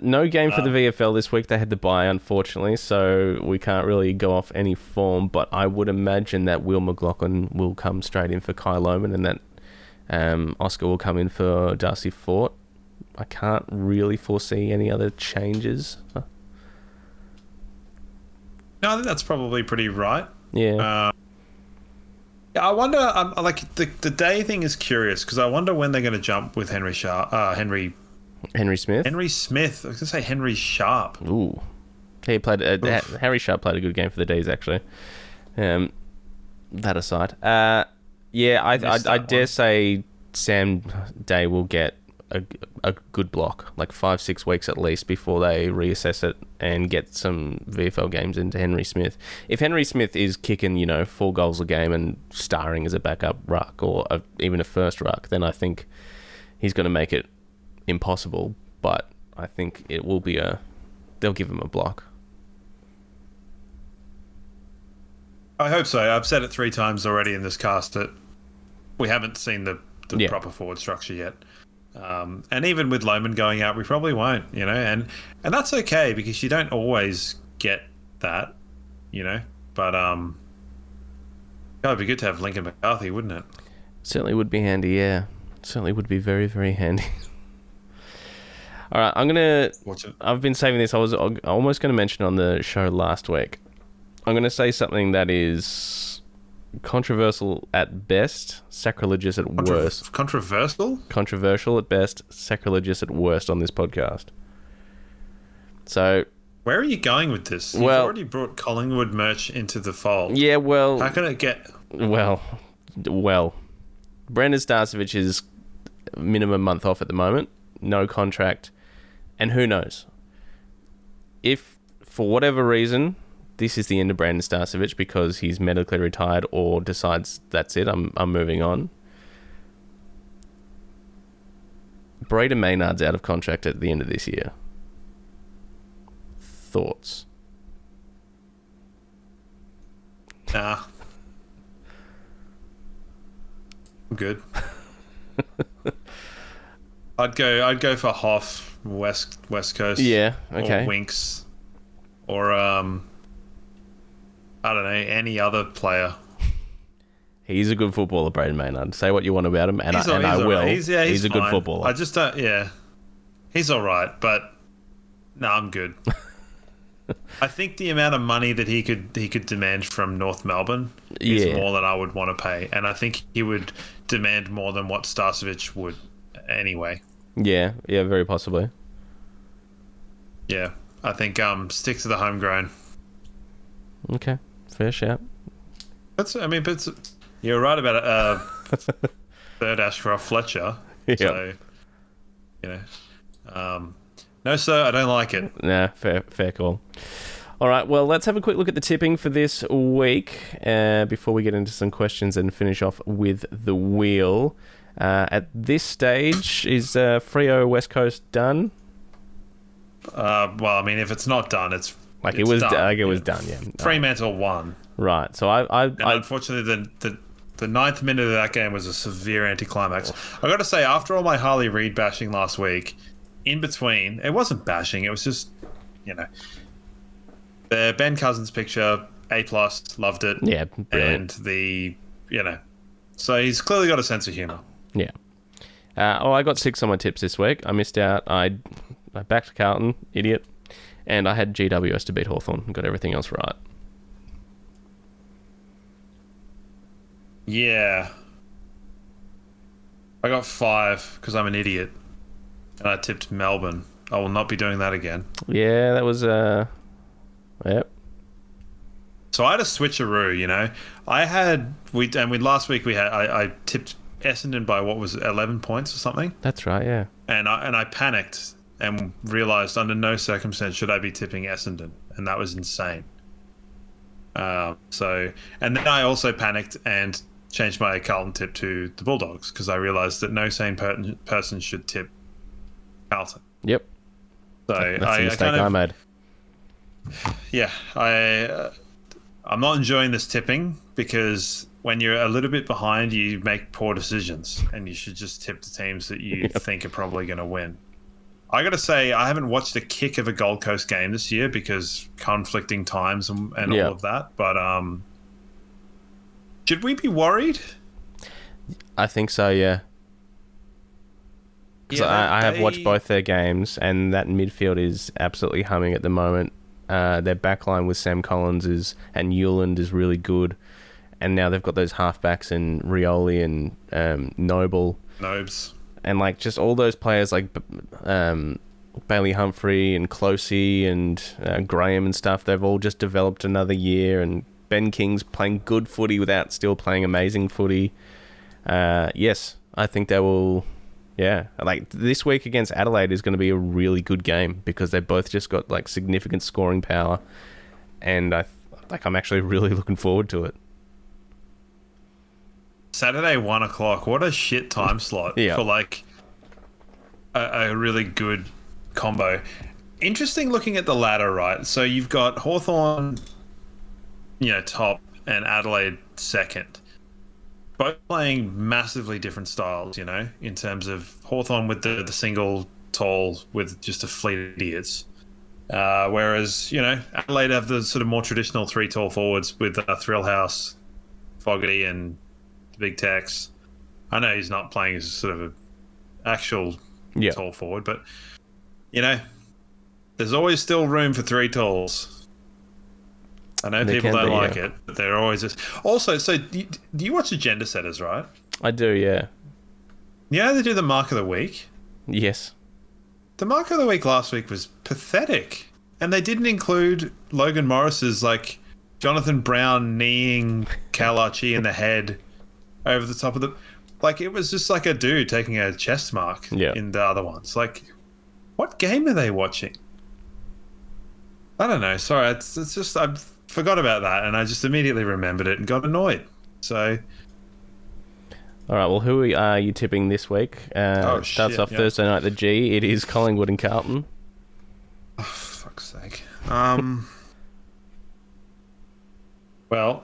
No game for the VFL this week. They had to bye, unfortunately, so we can't really go off any form, but I would imagine that Will McLaughlin will come straight in for Kai Lohman, and that Oscar will come in for Darcy Fort. I can't really foresee any other changes. No, I think that's probably pretty right. Yeah. I wonder, the day thing is curious, because I wonder when they're going to jump with Henry Smith? Henry Smith? I was going to say Henry Sharp. Ooh. He played. Harry Sharp played a good game for the D's, actually. That aside. I dare say Sam Day will get a good block, like 5-6 weeks at least, before they reassess it and get some VFL games into Henry Smith. If Henry Smith is kicking, 4 goals a game and starring as a backup ruck or even a first ruck, then I think he's going to make it impossible. But I think it will be they'll give him a block. I hope so. I've said it 3 times already in this cast that we haven't seen the proper forward structure yet. And even with Lohman going out, we probably won't, and that's okay because you don't always get that, but it'd be good to have Lincoln McCarthy, wouldn't it? Certainly would be handy, yeah. Certainly would be very, very handy. All right, I've been saving this. I was almost going to mention on the show last week. I'm going to say something that is controversial at best, sacrilegious at worst. Controversial? Controversial at best, sacrilegious at worst on this podcast. So, where are you going with this? You've already brought Collingwood merch into the fold. Yeah, well... How can it get... Well. Brandon Starcevich is minimum month off at the moment. No contract. And who knows? If, for whatever reason... this is the end of Brandon Starcevich because he's medically retired or decides that's it, I'm moving on. Braden Maynard's out of contract at the end of this year. Thoughts? Nah. I'm good. I'd go for Hoff, West Coast. Yeah, okay. Or Winks. Or I don't know, any other player. He's a good footballer, Braden Maynard. Say what you want about him, and I will. Right. He's a good fine. footballer. I just don't. Yeah, he's all right, but no, I'm good. I think the amount of money that he could demand from North Melbourne is more than I would want to pay, and I think he would demand more than what Starcevich would anyway. Yeah, very possibly. Yeah, I think stick to the homegrown. Okay, fair shout. But you're right about third Ashcroft Fletcher. Yep. So, no, sir, I don't like it. Nah, fair call. All right, well, let's have a quick look at the tipping for this week before we get into some questions and finish off with the wheel. At this stage, is Freo West Coast done? Well, I mean, if it's not done, it's it was done. It was done, yeah. Fremantle won. Right, so I unfortunately, the 9th minute of that game was a severe anticlimax. I got to say, after all my Harley Reid bashing last week, in between, it wasn't bashing. It was just, the Ben Cousins picture, A+, loved it. Yeah, brilliant. And so he's clearly got a sense of humour. Yeah. I got 6 on my tips this week. I missed out. I backed Carlton, idiot. And I had GWS to beat Hawthorn. Got everything else right. Yeah. I got 5 because I'm an idiot. And I tipped Melbourne. I will not be doing that again. Yeah, that was... Yep. So I had a switcheroo, last week I tipped Essendon by what was it, 11 points or something? That's right, yeah. And I panicked and realised under no circumstance should I be tipping Essendon. And that was insane. And then I also panicked and changed my Carlton tip to the Bulldogs because I realised that no sane person should tip Carlton. Yep. So that's the mistake I made. Yeah, I'm not enjoying this tipping because when you're a little bit behind, you make poor decisions and you should just tip the teams that you think are probably going to win. I got to say, I haven't watched a kick of a Gold Coast game this year because conflicting times and all of that. But should we be worried? I think so, yeah. Because I have watched both their games, and that midfield is absolutely humming at the moment. Their backline with Sam Collins and Newland is really good. And now they've got those halfbacks in Rioli and Noble. Nobes. And just all those players like Bailey Humphrey and Closey and Graham and stuff, they've all just developed another year. And Ben King's playing good footy without still playing amazing footy. Yes, I think they will Yeah, like this week against Adelaide is going to be a really good game because they both just got like significant scoring power, and I'm actually really looking forward to it. Saturday 1 o'clock. What a shit time slot for like a really good combo. Interesting looking at the ladder, right? So you've got Hawthorn, top, and Adelaide second. Both playing massively different styles, in terms of Hawthorn with the single tall with just a fleet of idiots. Whereas, Adelaide have the sort of more traditional 3 tall forwards with Thrillhouse, Fogarty, and the Big Tex. I know he's not playing as sort of an actual tall forward, but, there's always still room for 3 talls. I know people don't like it, but they're always just... Also, so do you watch Agenda Setters, right? I do, yeah. Yeah, they do the Mark of the Week. Yes. The Mark of the Week last week was pathetic. And they didn't include Logan Morris's, like, Jonathan Brown kneeing Cal Archie in the head over the top of the... Like, it was just like a dude taking a chest mark in the other ones. Like, what game are they watching? I don't know. Sorry, it's just... I forgot about that, and I just immediately remembered it and got annoyed. So... All right, well, who are you tipping this week? Starts off Thursday night, the G. It is Collingwood and Carlton. Oh, fuck's sake. Well,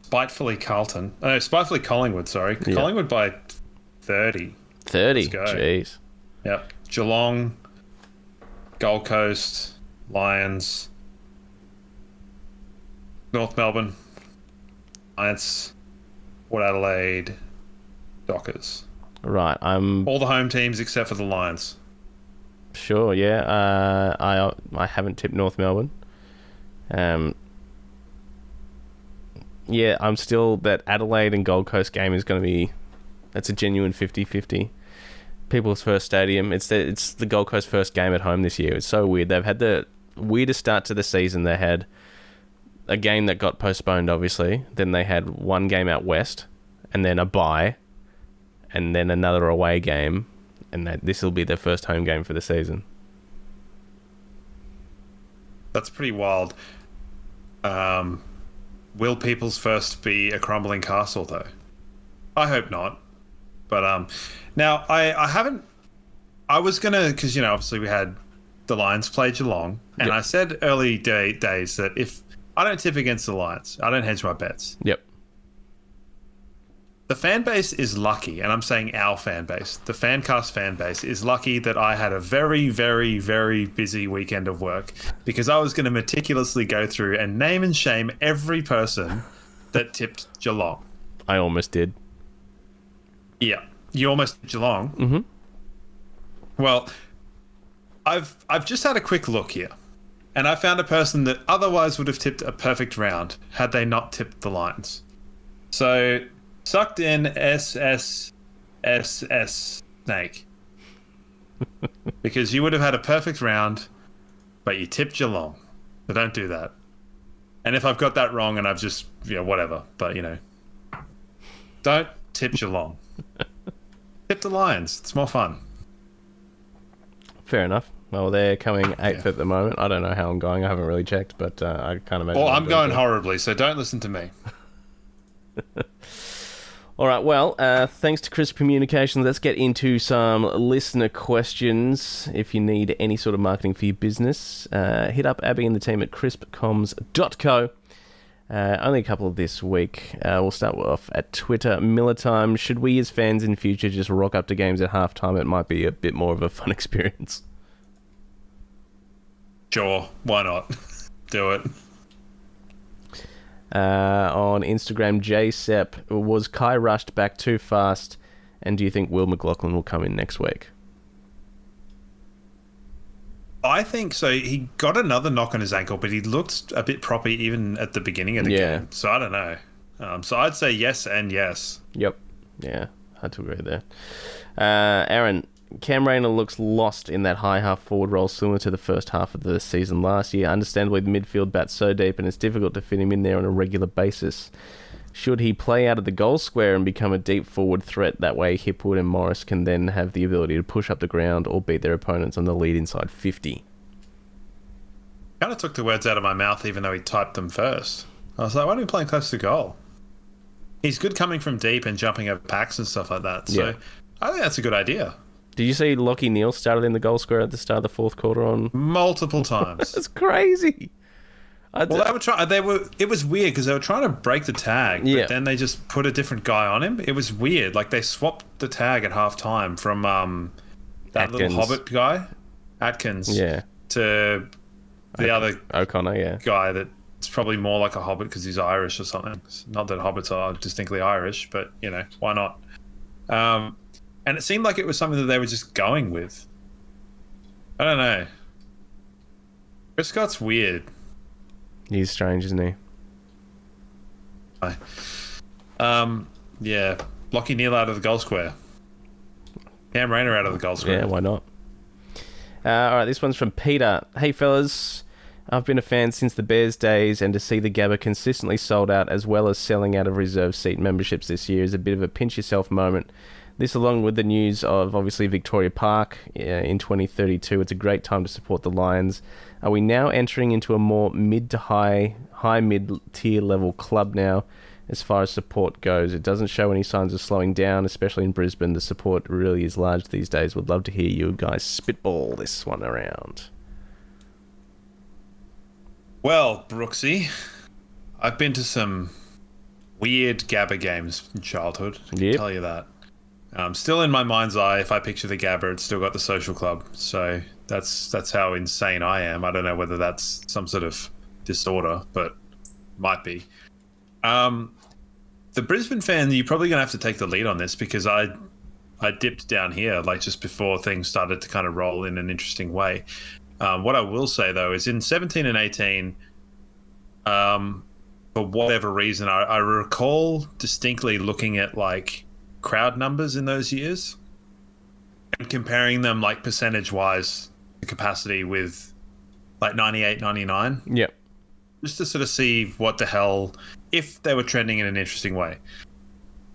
spitefully Collingwood, sorry. Yeah. Collingwood by 30. 30? Let's go. Jeez. Yep. Geelong, Gold Coast, Lions, North Melbourne, Lions, Port Adelaide, Dockers. Right, all the home teams except for the Lions. Sure, yeah. I haven't tipped North Melbourne. Yeah, I'm still... That Adelaide and Gold Coast game is going to be... That's a genuine 50-50. People's first stadium. It's the Gold Coast first game at home this year. It's so weird. They've had the weirdest start to the season. They had a game that got postponed, obviously. Then they had one game out west, and then a bye, and then another away game, and this will be their first home game for the season. That's pretty wild. Will People's first be a crumbling castle, though? I hope not. But now I haven't. I was gonna, because obviously we had the Lions play Geelong, and I said early days that if I don't tip against the Lions, I don't hedge my bets. Yep. The fan base is lucky, and I'm saying our fan base, the Fancast fan base, is lucky that I had a very, very, very busy weekend of work, because I was going to meticulously go through and name and shame every person that tipped Geelong. I almost did. Yeah. You almost tipped Geelong? Mm-hmm. Well, I've just had a quick look here, and I found a person that otherwise would have tipped a perfect round had they not tipped the Lions. So... Sucked in SSSS snake. Because you would have had a perfect round, but you tipped Geelong. So don't do that. And if I've got that wrong and I've just, whatever. But, don't tip Geelong. Tip the Lions. It's more fun. Fair enough. Well, they're coming 8th at the moment. I don't know how I'm going. I haven't really checked, but I can't imagine. Well, I'm going horribly, so don't listen to me. All right, well, thanks to Crisp Communications, let's get into some listener questions. If you need any sort of marketing for your business, hit up Abby and the team at crispcoms.co. Only a couple of this week. We'll start off at Twitter. Miller Time. Should we as fans in future just rock up to games at halftime? It might be a bit more of a fun experience. Sure, why not? Do it. On Instagram, JSep, was Kai rushed back too fast, and do you think Will McLaughlin will come in next week? I think so. He got another knock on his ankle, but he looked a bit proppy even at the beginning of the game. So I don't know. So I'd say yes and yes. Yep. Yeah, hard to agree there. Aaron, Cam Rayner looks lost in that high half forward role, similar to the first half of the season last year. Understandably, the midfield bat's so deep and it's difficult to fit him in there on a regular basis. Should he play out of the goal square and become a deep forward threat? That way, Hipwood and Morris can then have the ability to push up the ground or beat their opponents on the lead inside 50. Kind of took the words out of my mouth, even though he typed them first. I was like, why don't we play close to goal? He's good coming from deep and jumping over packs and stuff like that. So Yeah. I think that's a good idea. Did you see Lockie Neal started in the goal square at the start of the fourth quarter on? Multiple times. That's crazy. Well, they were trying. It was weird because they were trying to break the tag, but then they just put a different guy on him. It was weird. Like they swapped the tag at half time from that Atkins. little Hobbit guy, Atkins, to the other O'Connor, guy that's probably more like a Hobbit because he's Irish or something. Not that Hobbits are distinctly Irish, but why not? And it seemed like it was something that they were just going with. I don't know. Chris Scott's weird. He's strange, isn't he? Yeah. Lockie Neal out of the goal square. Cam Rayner out of the goal square. Yeah, why not? All right, this one's from Peter. Hey, fellas. I've been a fan since the Bears days, and to see the Gabba consistently sold out as well as selling out of reserve seat memberships this year is a bit of a pinch yourself moment. This, along with the news of, obviously, Victoria Park in 2032, it's a great time to support the Lions. Are we now entering into a more mid to high mid-tier level club now as far as support goes? It doesn't show any signs of slowing down, especially in Brisbane. The support really is large these days. Would love to hear you guys spitball this one around. Well, Brooksy, I've been to some weird Gabba games in childhood. I can tell you that. Still in my mind's eye, if I picture the Gabba, it's still got the social club. So that's how insane I am. I don't know whether that's some sort of disorder, but might be. The Brisbane fan, you're probably going to have to take the lead on this because I dipped down here like just before things started to kind of roll in an interesting way. What I will say, though, is in 17 and 18, for whatever reason, I recall distinctly looking at like crowd numbers in those years and comparing them like percentage-wise to capacity with like 98, 99. Yep. Just to sort of see what the hell, if they were trending in an interesting way.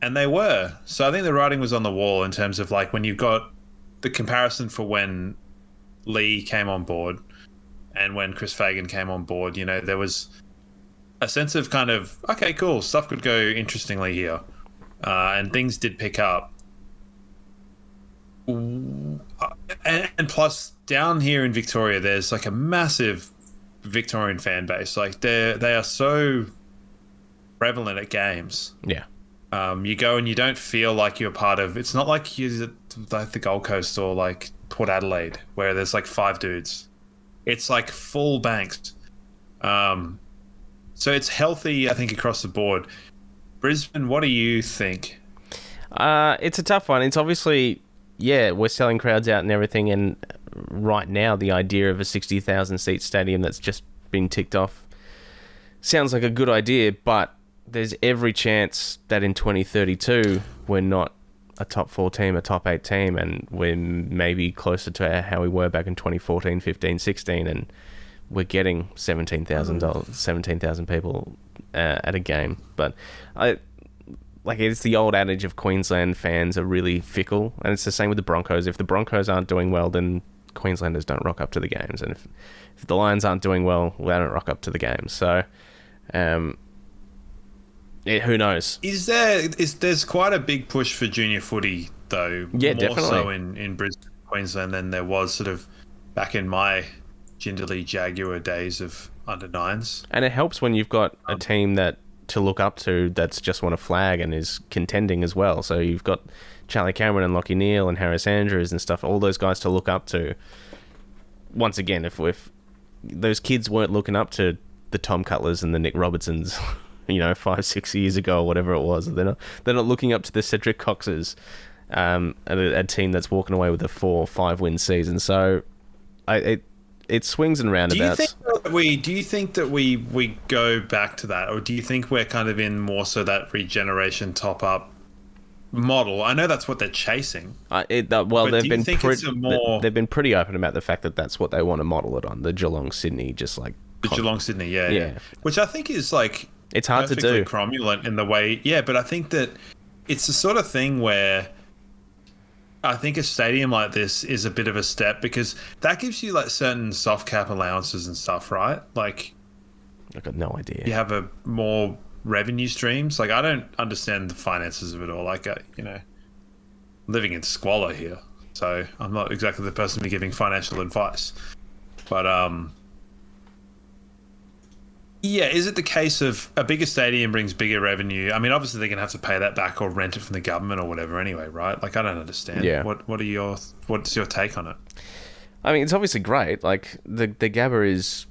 And they were. So I think the writing was on the wall in terms of like when you've got the comparison for when Lee came on board and when Chris Fagan came on board, there was a sense of kind of, okay, cool, stuff could go interestingly here. And things did pick up. And plus, down here in Victoria, there's like a massive Victorian fan base. Like they are so prevalent at games. Yeah. You go and you don't feel like you're part of. It's not like you're like the Gold Coast or like Port Adelaide, where there's like 5 dudes. It's like full banks. So it's healthy, I think, across the board. Brisbane, what do you think? It's a tough one. It's obviously, we're selling crowds out and everything, and right now the idea of a 60,000 seat stadium that's just been ticked off sounds like a good idea, but there's every chance that in 2032 we're not a top 4 team, a top 8 team, and we're maybe closer to how we were back in 2014, 15, 16, and we're getting 17,000 people at a game. But it's the old adage of Queensland fans are really fickle, and it's the same with the Broncos. If the Broncos aren't doing well, then Queenslanders don't rock up to the games, and if the Lions aren't doing well, they don't rock up to the games. So who knows? There's quite a big push for junior footy though? Yeah, more definitely. So in Brisbane, Queensland than there was sort of back in my Jindalee Jaguar days of under 9s. And it helps when you've got a team that to look up to that's just won a flag and is contending as well. So you've got Charlie Cameron and Lockie Neal and Harris Andrews and stuff, all those guys to look up to. Once again, if those kids weren't looking up to the Tom Cutlers and the Nick Robertsons 5-6 years ago or whatever it was, they're not looking up to the Cedric Coxes, a team that's walking away with a 4-5 win season. So it swings and roundabouts. Do you think that we go back to that, or do you think we're kind of in more so that regeneration top up model? I know that's what they're chasing. They've been pretty open about the fact that that's what they want to model it on. The Geelong Sydney, just like Geelong Sydney, yeah. Which I think is like It's hard to perfectly do. cromulent in the way, yeah. But I think that it's the sort of thing where I think a stadium like this is a bit of a step because that gives you like certain soft cap allowances and stuff, right? Like I've got no idea. you have a more revenue streams. Like I don't understand the finances of it all. Like living in squalor here, so I'm not exactly the person to be giving financial advice. But yeah, is it the case of a bigger stadium brings bigger revenue? I mean, obviously they're gonna have to pay that back or rent it from the government or whatever anyway, right? Like I don't understand. Yeah. What's your take on it? I mean, it's obviously great. Like the Gabba is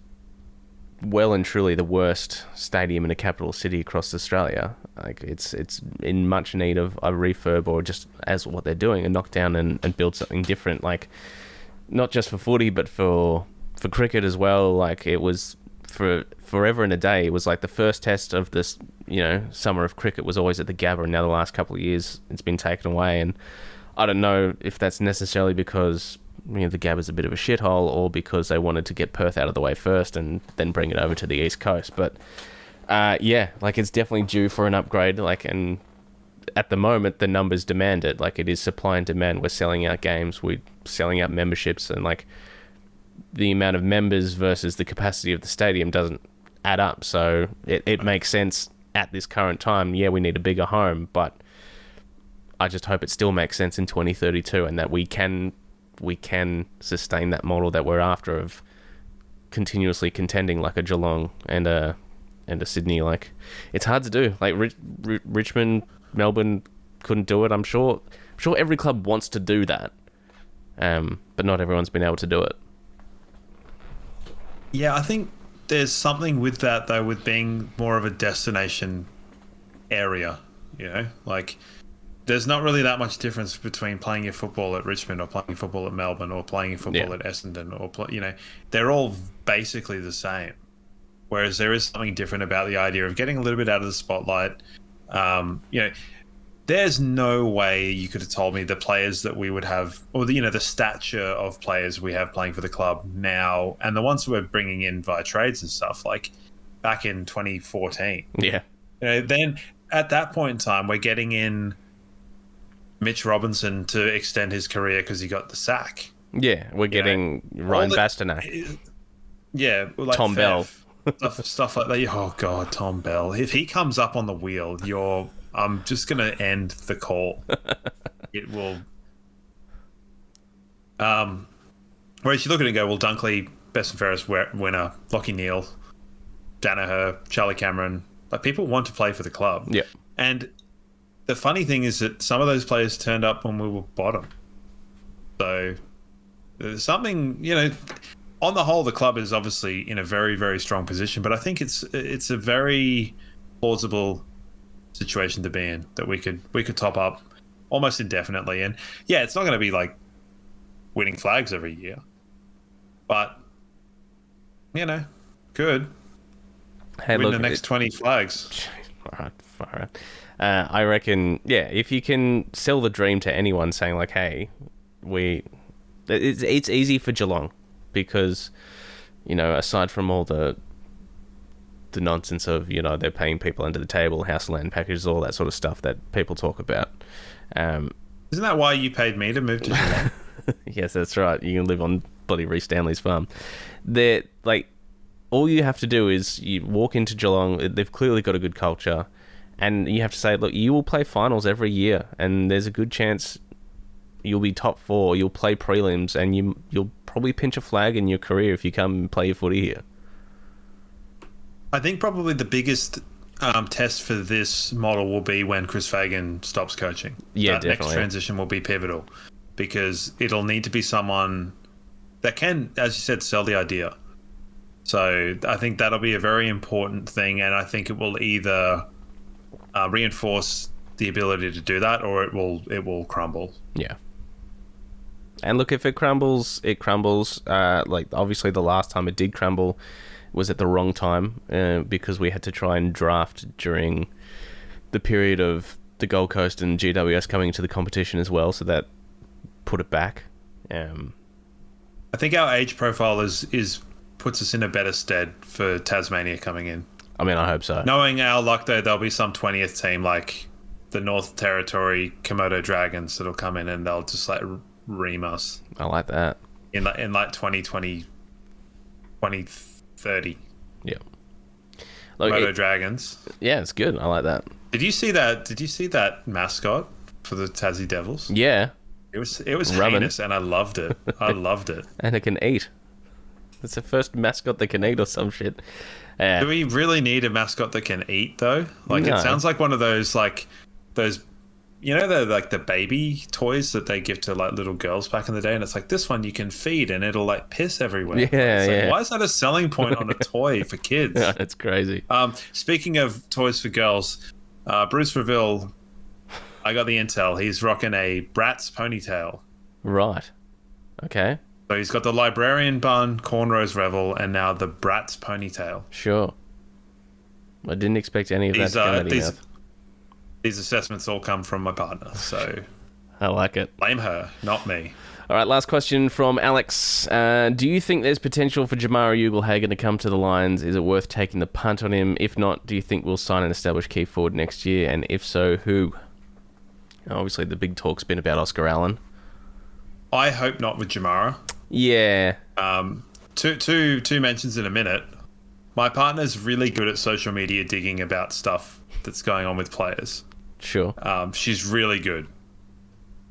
well and truly the worst stadium in a capital city across Australia. Like it's in much need of a refurb or just as what they're doing, a knockdown and build something different. Like not just for footy, but for cricket as well. Like it was for forever and a day. It was like the first test of this, summer of cricket was always at the Gabba, and now the last couple of years it's been taken away. And I don't know if that's necessarily because the Gabba's a bit of a shithole or because they wanted to get Perth out of the way first and then bring it over to the East Coast. But yeah, like it's definitely due for an upgrade. Like, and at the moment the numbers demand it. Like it is supply and demand. We're selling out games, we're selling out memberships, and like the amount of members versus the capacity of the stadium doesn't add up. So it makes sense at this current time. Yeah, we need a bigger home, but I just hope it still makes sense in 2032 and that we can sustain that model that we're after of continuously contending like a Geelong and a Sydney. Like it's hard to do. Like Richmond, Melbourne couldn't do it. I'm sure every club wants to do that, but not everyone's been able to do it. Yeah, I think there's something with that though, with being more of a destination area. Like there's not really that much difference between playing your football at Richmond or playing football at Melbourne or playing your football at Essendon or they're all basically the same. Whereas there is something different about the idea of getting a little bit out of the spotlight. There's no way you could have told me the players that we would have, or the stature of players we have playing for the club now, and the ones that we're bringing in via trades and stuff, like back in 2014. Yeah. Then at that point in time, we're getting in Mitch Robinson to extend his career because he got the sack. Yeah, we're getting Ryan Bastanak. Yeah, like Tom Bell. stuff like that. Oh God, Tom Bell. If he comes up on the wheel, I'm just gonna end the call. It will. Whereas you look at it and go, well, Dunkley, best and fairest winner, Lachie Neale, Danaher, Charlie Cameron. Like people want to play for the club. Yeah. And the funny thing is that some of those players turned up when we were bottom. So there's something, on the whole, the club is obviously in a very, very strong position, but I think it's a very plausible situation to be in that we could top up almost indefinitely. And yeah, it's not going to be like winning flags every year, but good. Hey, win look, the next 20 flags. Far out. I reckon, yeah, if you can sell the dream to anyone saying like, hey, it's easy for Geelong because, aside from all the nonsense of, they're paying people under the table, house and land packages, all that sort of stuff that people talk about. Isn't that why you paid me to move to Geelong? Yes, that's right. You can live on bloody Reece Stanley's farm. They're like, all you have to do is you walk into Geelong. They've clearly got a good culture, and you have to say, look, you will play finals every year, and there's a good chance you'll be top 4. You'll play prelims, and you'll probably pinch a flag in your career if you come and play your footy here. I think probably the biggest test for this model will be when Chris Fagan stops coaching. Yeah, that definitely. Next transition will be pivotal because it'll need to be someone that can, as you said, sell the idea. So I think that'll be a very important thing, and I think it will either reinforce the ability to do that, or it will crumble. Yeah. And look, if it crumbles, it crumbles. Like obviously, the last time it did crumble was at the wrong time because we had to try and draft during the period of the Gold Coast and GWS coming into the competition as well, so that put it back. I think our age profile is puts us in a better stead for Tasmania coming in. I mean, I hope so. Knowing our luck, though, there'll be some 20th team like the North Territory Komodo Dragons that'll come in and they'll just like ream us I like that. in like 2020, 2030. Yeah. Look, Komodo Dragons. Yeah, it's good. I like that. Did you see that? Did you see that mascot for the Tassie Devils? Yeah. It was Rubbin'. heinous, and I loved it. I loved it. And it can eat. It's the first mascot that can eat or some shit. Do we really need a mascot that can eat though? Like No. it sounds like one of those those, you know, the baby toys that they give to like little girls back in the day, and it's like this one you can feed and it'll like piss everywhere. Yeah, It's like, yeah. why is that a selling point on a toy for kids? Yeah, it's crazy. Speaking of toys for girls, Bruce Reville, I got the intel. He's rocking a Bratz ponytail. Right. Okay. So he's got the librarian bun, cornrows revel, and now the Bratz ponytail. Sure. I didn't expect any of that to come out of your mouth. These assessments all come from my partner, so I like it. blame her, not me. All right, last question from Alex. Do you think there's potential for Jamara Ugle-Hagan to come to the Lions? Is it worth taking the punt on him? If not, do you think we'll sign an established key forward next year? And if so, who? Obviously, the big talk's been about Oscar Allen. I hope not with Jamara. Yeah. Two mentions in a minute. My partner's really good at social media digging about stuff that's going on with players. Sure. She's really good.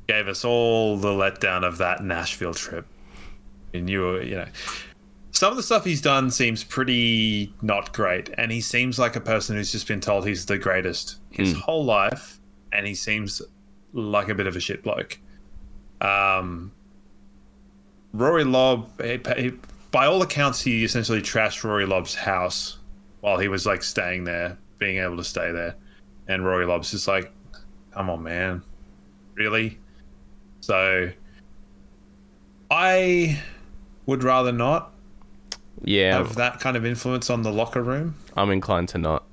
Gave us all the letdown of that Nashville trip. And you know, some of the stuff he's done seems pretty not great, and he seems like a person who's just been told he's the greatest his whole life, and he seems like a bit of a shit bloke. Rory Lobb, by all accounts, he essentially trashed Rory Lobb's house while he was like staying there, being able to stay there, and Rory Lobb's just like, "Come on, man, really?" So, I would rather not have that kind of influence on the locker room. I'm inclined to not.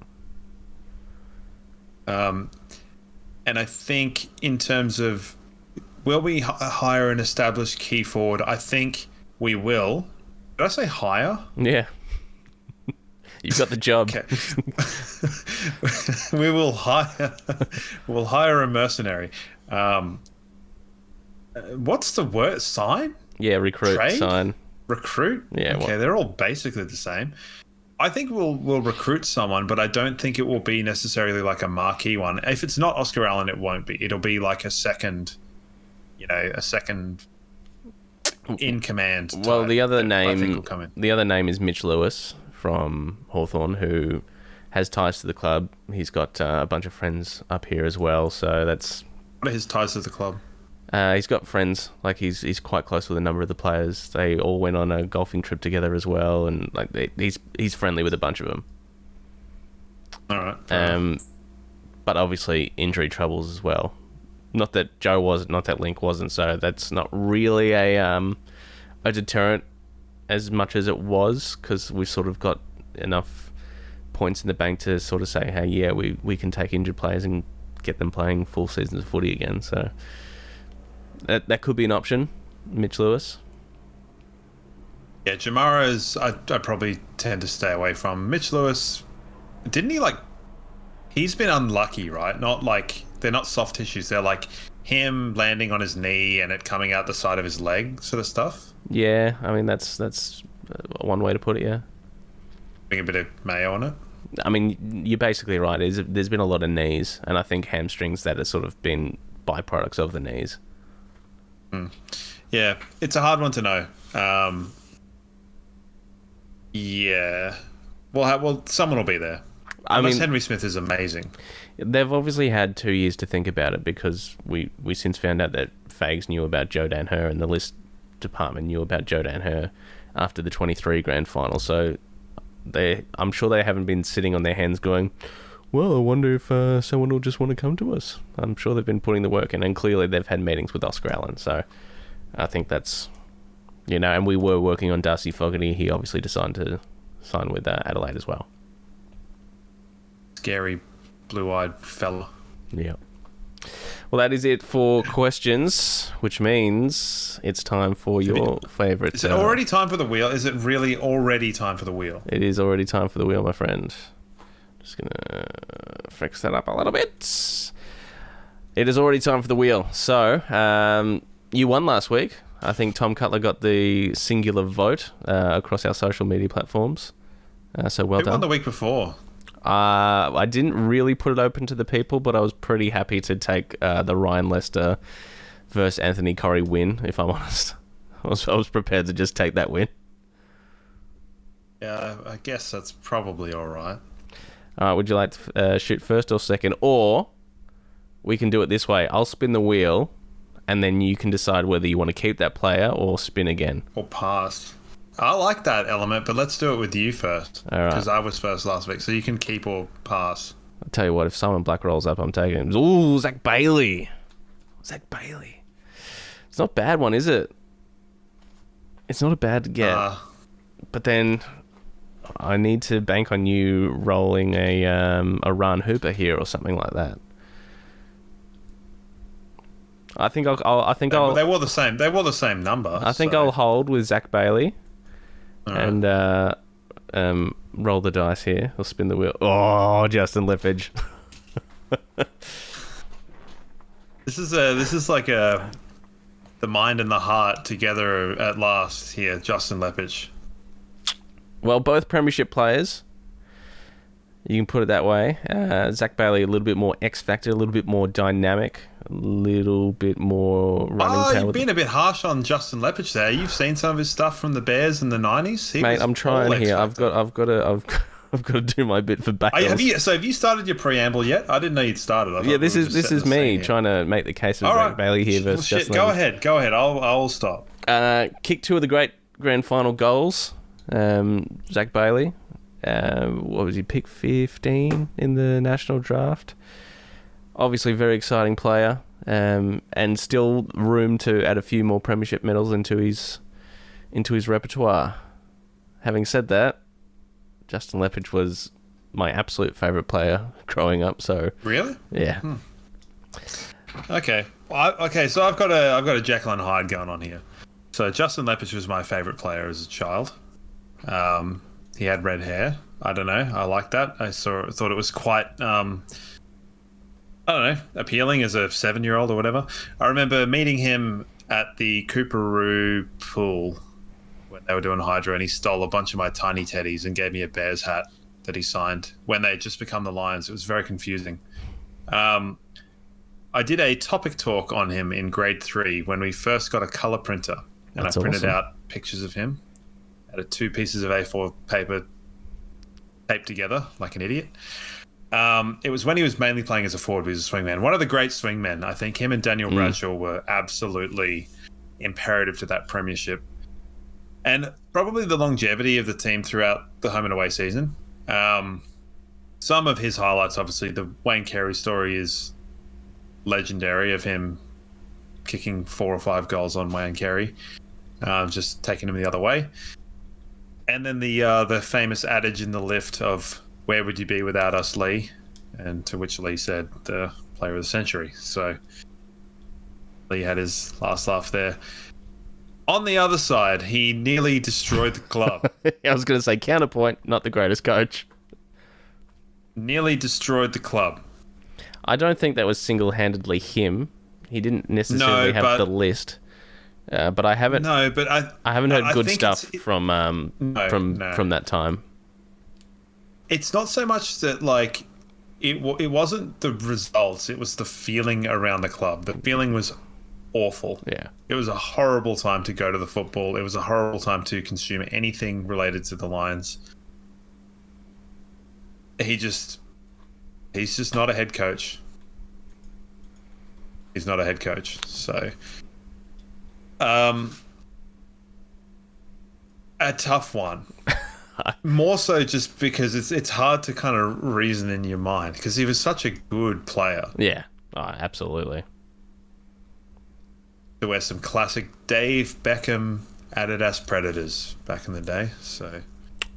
And I think in terms of will we hire an established key forward, I think we will. Did I say hire? Yeah. You've got the job. Okay. We will hire. We'll hire a mercenary. What's the word? Sign? Yeah, recruit, Trade? sign. Recruit? Yeah. Okay, they're all basically the same. I think we'll recruit someone, but I don't think it will be necessarily like a marquee one. If it's not Oscar Allen, it won't be. It'll be like a second in command type. Well, the other that I think will come in. name is Mitch Lewis from Hawthorn, who has ties to the club. He's got a bunch of friends up here as well, so that's. What are his ties to the club? He's got friends. Like he's quite close with a number of the players. They all went on a golfing trip together as well, and like he's friendly with a bunch of them. All right. But obviously injury troubles as well. Not that Joe was, not that Link wasn't. So that's not really a deterrent as much as it was, because we've sort of got enough points in the bank to sort of say, hey, yeah, we can take injured players and get them playing full seasons of footy again. So. That could be an option, Mitch Lewis. Yeah, Jamara's I probably tend to stay away from. Mitch Lewis, didn't he he's been unlucky, right? Not like, they're not soft tissues. They're like him landing on his knee and it coming out the side of his leg sort of stuff. Yeah, I mean, that's one way to put it, yeah. Putting a bit of mayo on it. I mean, you're basically right. There's been a lot of knees, and I think hamstrings that have sort of been byproducts of the knees. Yeah, it's a hard one to know. Yeah. Well, someone will be there. Unless Henry Smith is amazing. They've obviously had 2 years to think about it, because we since found out that Fags knew about Joe Danher and the list department knew about Joe Danher after the 23 grand final. So I'm sure they haven't been sitting on their hands going, well, I wonder if someone will just want to come to us. I'm sure they've been putting the work in, and clearly they've had meetings with Oscar Allen. So I think that's, and we were working on Darcy Fogarty. He obviously decided to sign with Adelaide as well. Scary blue-eyed fella. Yeah. Well, that is it for questions, which means it's time for your favourite. Is it already time for the wheel? Is it really already time for the wheel? It is already time for the wheel, my friend. Just going to fix that up a little bit. It is already time for the wheel. So, you won last week. I think Tom Cutler got the singular vote across our social media platforms. So well Who done. won the week before? I didn't really put it open to the people, but I was pretty happy to take the Ryan Lester versus Anthony Corrie win, if I'm honest. I was prepared to just take that win. Yeah, I guess that's probably all right. All right, would you like to shoot first or second? Or we can do it this way. I'll spin the wheel, and then you can decide whether you want to keep that player or spin again. Or pass. I like that element, but let's do it with you first. All right. Because I was first last week, so you can keep or pass. I'll tell you what, if Simon Black rolls up, I'm taking him. Ooh, Zach Bailey. Zach Bailey. It's not a bad one, is it? It's not a bad get. But then I need to bank on you rolling a Ron Hooper here or something like that. I think I'll. They wore the same. They wore the same number. I think I'll hold with Zach Bailey, right. and roll the dice here. I'll spin the wheel. Oh, Justin Lippage. This is like the mind and the heart together at last here. Justin Leppich. Well, both premiership players. You can put it that way. Zach Bailey, a little bit more X factor, a little bit more dynamic, a little bit more running. You've been a bit harsh on Justin Leppich there. You've seen some of his stuff from the Bears in the '90s. Mate, I'm trying here. I've got to do my bit for Bales. Have you started your preamble yet? I didn't know you'd started. Yeah, this is me trying to make the case of Zach Bailey here versus Justin Leppich. Go ahead. I'll stop. Kicked two of the great grand final goals. Zach Bailey. What was he, pick 15 in the national draft? Obviously, very exciting player, and still room to add a few more premiership medals into his repertoire. Having said that, Justin Leppich was my absolute favourite player growing up. So really, yeah. Okay. So I've got a Jekyll and Hyde going on here. So Justin Leppich was my favourite player as a child. He had red hair. I don't know. I liked that. I thought it was quite, I don't know, appealing as a 7-year-old or whatever. I remember meeting him at the Cooperoo pool when they were doing Hydro, and he stole a bunch of my tiny teddies and gave me a Bears hat that he signed when they had just become the Lions. It was very confusing. I did a topic talk on him in grade 3 when we first got a colour printer, and That's I printed awesome. out pictures of him. Had 2 pieces of A4 paper taped together like an idiot. It was when he was mainly playing as a forward. He was a swingman. One of the great swingmen. I think him and Daniel Bradshaw were absolutely imperative to that premiership. And probably the longevity of the team throughout the home and away season. Some of his highlights, obviously, the Wayne Carey story is legendary, of him kicking 4 or 5 goals on Wayne Carey, just taking him the other way. And then the famous adage in the lift of, "Where would you be without us, Lee?" And to which Lee said, "The player of the century." So Lee had his last laugh there. On the other side, he nearly destroyed the club. I was going to say counterpoint, not the greatest coach. Nearly destroyed the club. I don't think that was single-handedly him. He didn't necessarily have the list. But I haven't. No, but I haven't heard good think stuff from that time. It's not so much that it wasn't the results; it was the feeling around the club. The feeling was awful. Yeah, it was a horrible time to go to the football. It was a horrible time to consume anything related to the Lions. He's just not a head coach. He's not a head coach, so. A tough one. More so just because it's hard to kind of reason in your mind, because he was such a good player. Yeah, absolutely. There were some classic Dave Beckham Adidas Predators back in the day. So,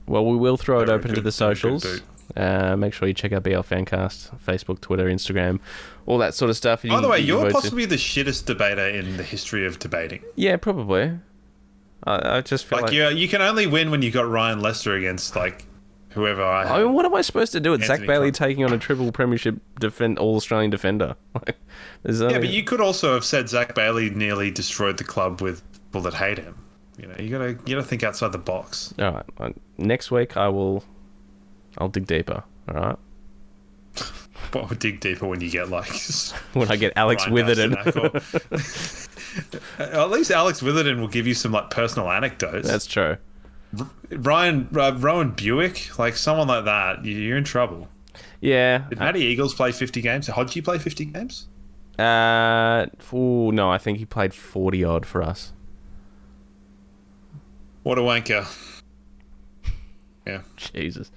well, we will throw it open to the good socials. boot. Make sure you check out BL Fancast, Facebook, Twitter, Instagram, all that sort of stuff. By the way, you're possibly the shittest debater in the history of debating. Yeah, probably. I just feel like you can only win when you got Ryan Lester against whoever I I had. mean, what am I supposed to do with Zach Anthony Bailey Cron- taking on a triple premiership All-Australian defender? Yeah, but you could also have said Zach Bailey nearly destroyed the club with people that hate him. You gotta think outside the box. All right. Next week, I'll dig deeper. All right. But we'll dig deeper when you get like When I get Alex Ryan Witherden. Pasternak at least Alex Witherden will give you some like personal anecdotes. That's true. Rowan Buick, like someone like that, you're in trouble. Yeah. Did Matty Eagles play 50 games? Did Hodgie play 50 games? No, I think he played 40 odd for us. What a wanker. Yeah. Jesus.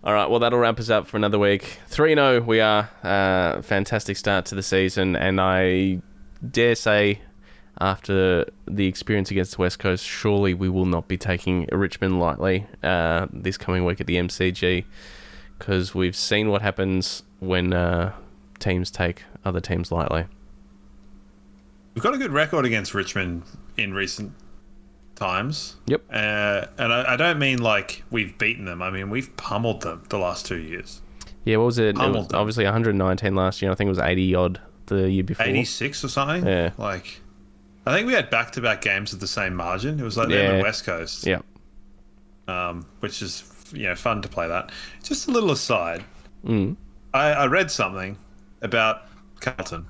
All right, well, that'll wrap us up for another week. 3-0 we are. Fantastic start to the season, and I dare say, after the experience against the West Coast, surely we will not be taking Richmond lightly this coming week at the MCG, because we've seen what happens when teams take other teams lightly. We've got a good record against Richmond in recent times. Yep. And I don't mean like we've beaten them. I mean, we've pummeled them the last 2 years. Yeah, what was it? It Pummeled was them. obviously 119 last year. I think it was 80 odd the year before. 86 or something. Yeah. Like, I think we had back-to-back games with the same margin. It was like them Yeah. and West Coast. Yeah. Which is, fun to play that. Just a little aside. Mm. I read something about Carlton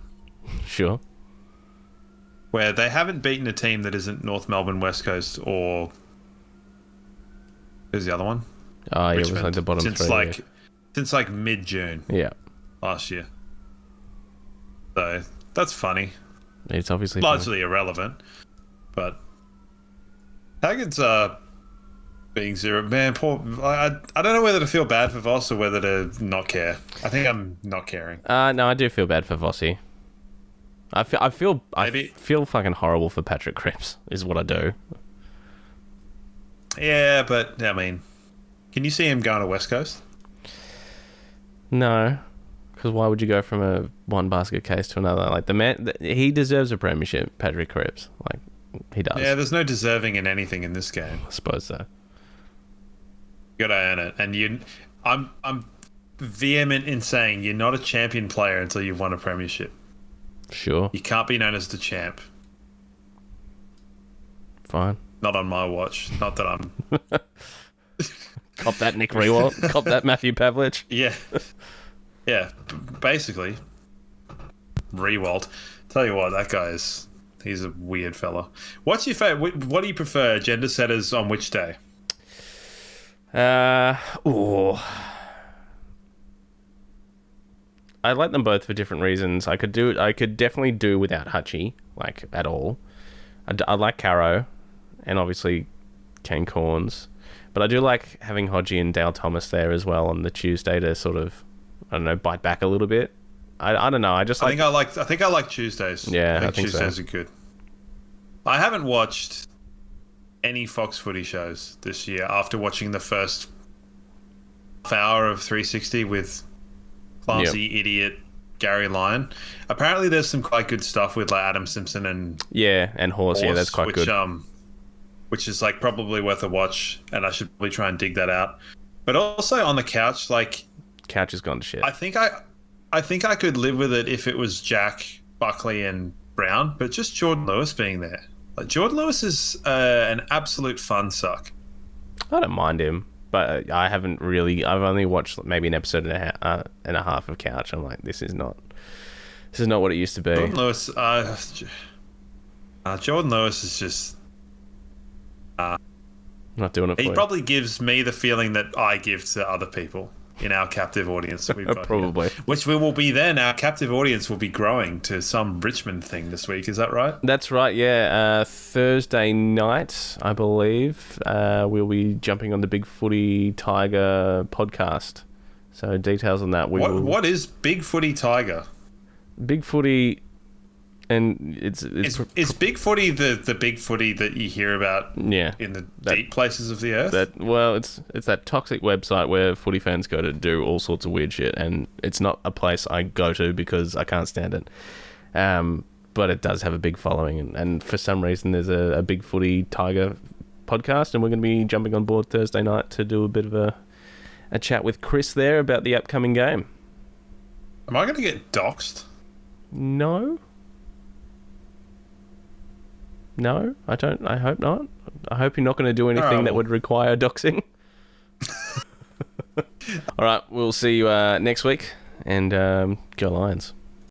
Sure. where they haven't beaten a team that isn't North Melbourne, West Coast, or who's the other one? Oh, yeah, it was Richmond. like the bottom three. Since like mid-June Yeah. last year. So that's funny. It's obviously funny. Largely irrelevant, but Haggards being zero. Man, poor. I don't know whether to feel bad for Voss or whether to not care. I think I'm not caring. No, I do feel bad for Vossi. I feel fucking horrible for Patrick Cripps, is what I do. Yeah, but I mean, can you see him going to West Coast? No, because why would you go from a one basket case to another? Like the man, he deserves a premiership, Patrick Cripps. Like he does. Yeah, there's no deserving in anything in this game. I suppose so. You gotta earn it, and I'm vehement in saying you're not a champion player until you've won a premiership. Sure. You can't be known as the champ. Fine. Not on my watch. Not that I'm. Cop that, Nick Rewalt. Cop that, Matthew Pavlich. Yeah. Yeah. Basically, Rewalt. Tell you what, that guy he's a weird fella. What's your favorite? What do you prefer? Agenda setters on which day? I like them both for different reasons. I could definitely do without Hutchie, like at all. I like Caro, and obviously Kane Corns, but I do like having Hodgie and Dale Thomas there as well on the Tuesday to sort of, I don't know, bite back a little bit. I don't know. I think I like Tuesdays. Yeah, I think Tuesdays so. are good. I haven't watched any Fox Footy shows this year after watching the first half hour of 360 with clumsy idiot Gary Lyon. Apparently, there's some quite good stuff with like Adam Simpson and Horse. Yeah, that's quite good. Which is like probably worth a watch, and I should probably try and dig that out. But also on the couch, like couch has gone to shit. I think I could live with it if it was Jack, Buckley, and Brown, but just Jordan Lewis being there. Like Jordan Lewis is an absolute fun suck. I don't mind him, but I haven't really. I've only watched maybe an episode and a half of Couch. I'm like, this is not what it used to be. Jordan Lewis is just not doing it for he you. probably gives me the feeling that I give to other people in our captive audience that we've got Probably. here. Which we will be then. Our captive audience will be growing to some Richmond thing this week. Is that right? That's right, yeah. Thursday night, I believe, we'll be jumping on the Big Footy Tiger podcast. So details on that. What is Big Footy Tiger? Big Footy, and it's is Big Footy the Big Footy that you hear about in the deep places of the earth? It's that toxic website where footy fans go to do all sorts of weird shit, and it's not a place I go to because I can't stand it. But it does have a big following, and for some reason there's a Big Footy Tiger podcast, and we're going to be jumping on board Thursday night to do a bit of a chat with Chris there about the upcoming game. Am I going to get doxxed? No, I don't. I hope not. I hope you're not going to do anything that would require doxing. All right, we'll see you next week, and go Lions.